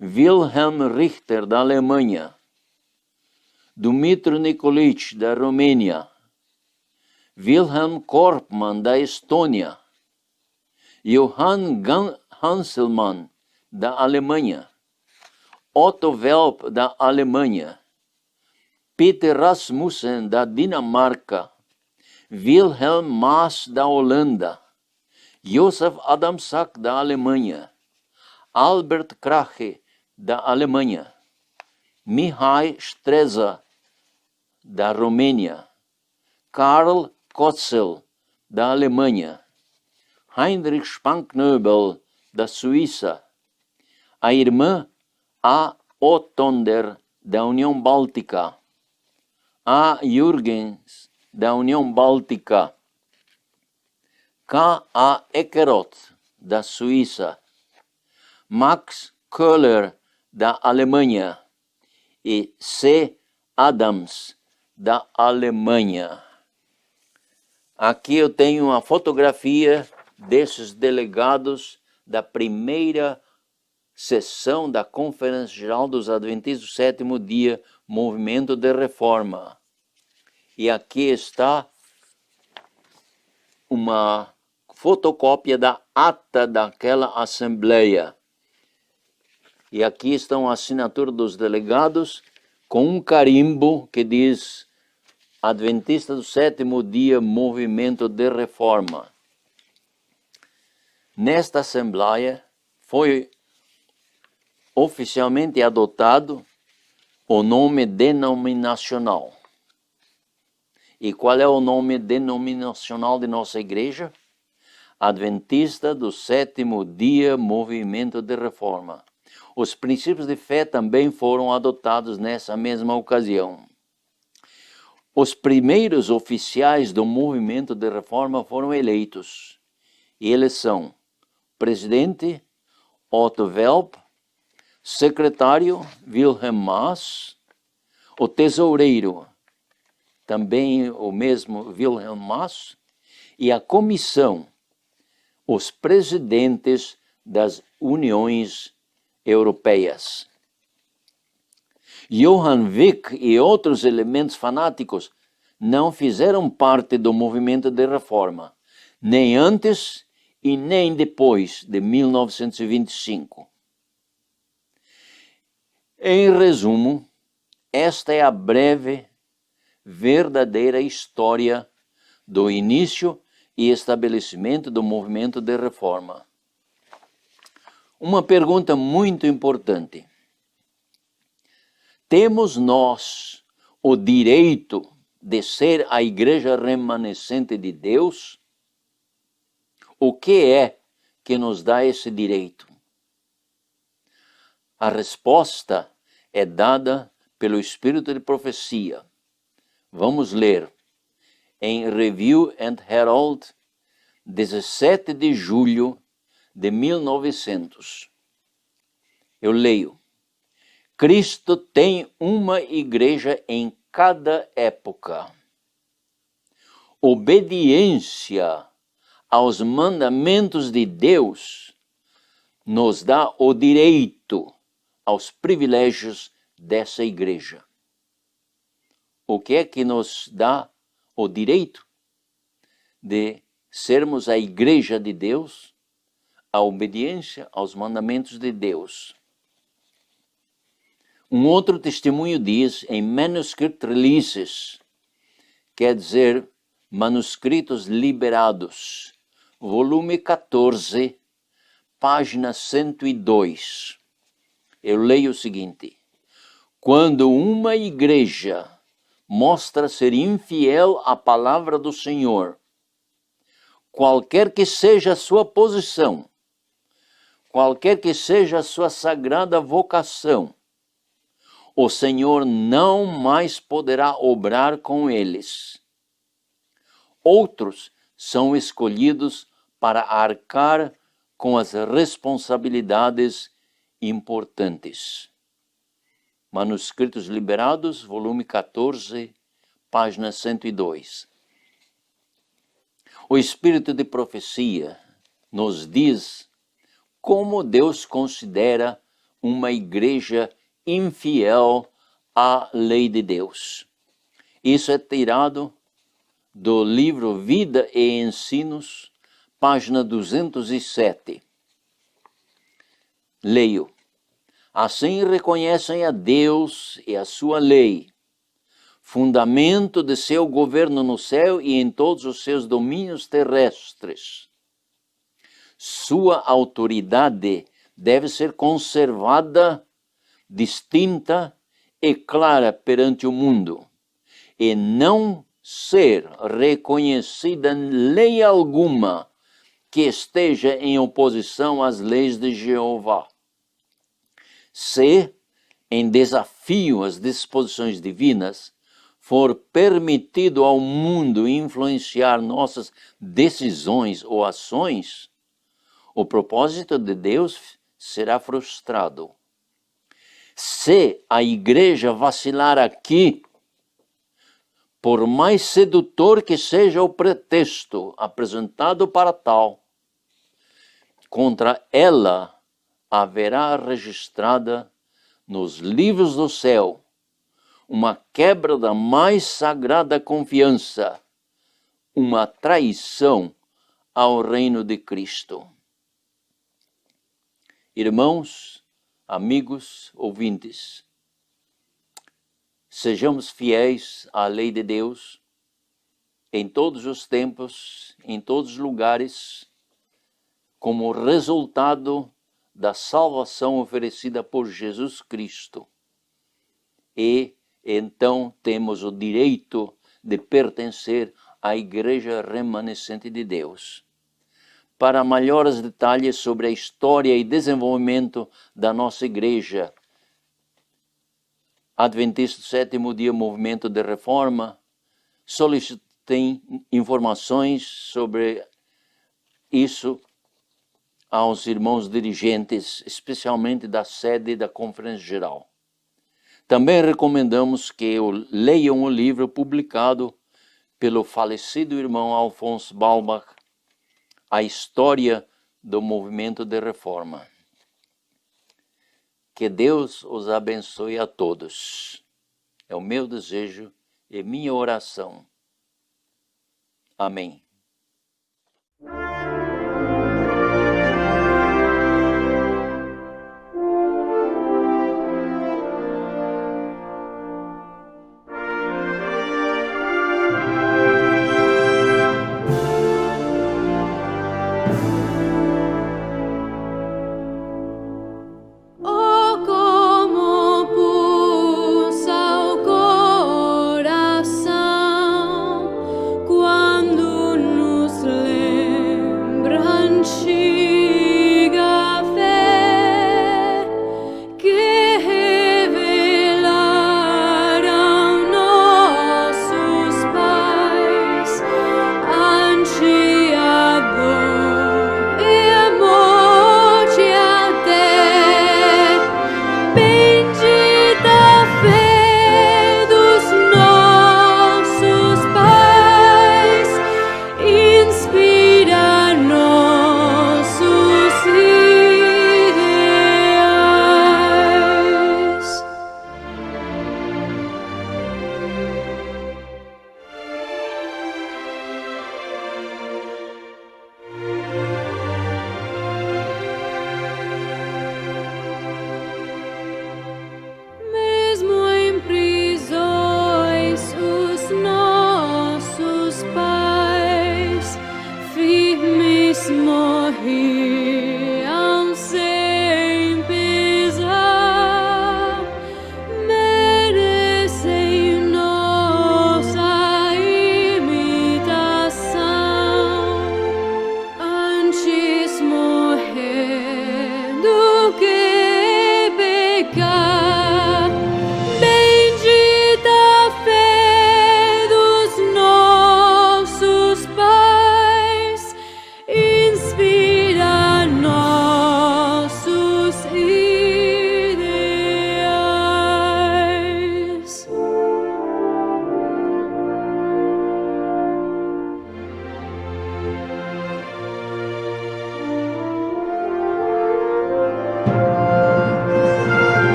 Wilhelm Richter, da Alemanha. Dumitru Nikolic, da Romênia. Wilhelm Korpman, da Estônia. Johann Hanselmann, da Alemanha. Otto Welp, da Alemanha. Peter Rasmussen, da Dinamarca. Wilhelm Maas, da Holanda. Josef Adamczak, da Alemanha. Albert Krahe, da Alemanha. Mihai Streza, da Romênia. Karl Kotzel, da Alemanha. Heinrich Spanknöbel, da Suíça. a irmã A. Ottonder, da União Báltica, A. Jürgens, da União Báltica, K. A. Ekeroth, da Suíça, Max Köhler, da Alemanha, e C. Adams, da Alemanha. Aqui eu tenho uma fotografia desses delegados da primeira sessão da Conferência Geral dos Adventistas do Sétimo Dia, Movimento de Reforma. E aqui está uma fotocópia da ata daquela assembleia. E aqui estão a assinatura dos delegados com um carimbo que diz Adventista do Sétimo Dia, Movimento de Reforma. Nesta assembleia foi oficialmente adotado o nome denominacional. E qual é o nome denominacional de nossa igreja? Adventista do Sétimo Dia, Movimento de Reforma. Os princípios de fé também foram adotados nessa mesma ocasião. Os primeiros oficiais do movimento de reforma foram eleitos. E eles são presidente Otto Welp, secretário Wilhelm Maass, o tesoureiro, também o mesmo Wilhelm Maass, e a comissão, os presidentes das uniões europeias. Johann Wick e outros elementos fanáticos não fizeram parte do movimento de reforma, nem antes e nem depois de 1925. Em resumo, esta é a breve, verdadeira história do início e estabelecimento do movimento de reforma. Uma pergunta muito importante. Temos nós o direito de ser a igreja remanescente de Deus? O que é que nos dá esse direito? A resposta é dada pelo Espírito de Profecia. Vamos ler em Review and Herald, 17 de julho de 1900. Eu leio. Cristo tem uma igreja em cada época. Obediência aos mandamentos de Deus nos dá o direito aos privilégios dessa igreja. O que é que nos dá o direito de sermos a igreja de Deus? A obediência aos mandamentos de Deus. Um outro testemunho diz em Manuscript Releases, quer dizer, manuscritos liberados, volume 14, página 102. Eu leio o seguinte: quando uma igreja mostra ser infiel à palavra do Senhor, qualquer que seja a sua posição, qualquer que seja a sua sagrada vocação, o Senhor não mais poderá obrar com eles. Outros são escolhidos para arcar com as responsabilidades importantes. Manuscritos Liberados, volume 14, página 102. O Espírito de Profecia nos diz como Deus considera uma igreja infiel à lei de Deus. Isso é tirado do livro Vida e Ensinos, página 207. Leio. Assim reconhecem a Deus e a sua lei, fundamento de seu governo no céu e em todos os seus domínios terrestres. Sua autoridade deve ser conservada, distinta e clara perante o mundo, e não ser reconhecida lei alguma que esteja em oposição às leis de Jeová. Se, em desafio às disposições divinas, for permitido ao mundo influenciar nossas decisões ou ações, o propósito de Deus será frustrado. Se a igreja vacilar aqui, por mais sedutor que seja o pretexto apresentado para tal, contra ela haverá registrada nos livros do céu uma quebra da mais sagrada confiança, uma traição ao reino de Cristo. Irmãos, amigos, ouvintes, sejamos fiéis à lei de Deus em todos os tempos, em todos os lugares, como resultado da salvação oferecida por Jesus Cristo. E então temos o direito de pertencer à Igreja Remanescente de Deus. Para maiores detalhes sobre a história e desenvolvimento da nossa Igreja Adventista do Sétimo Dia Movimento de Reforma, solicitem informações sobre isso aos irmãos dirigentes, especialmente da sede da Conferência Geral. Também recomendamos que leiam o livro publicado pelo falecido irmão Alphonse Balbach, A História do Movimento de Reforma. Que Deus os abençoe a todos. É o meu desejo e minha oração. Amém.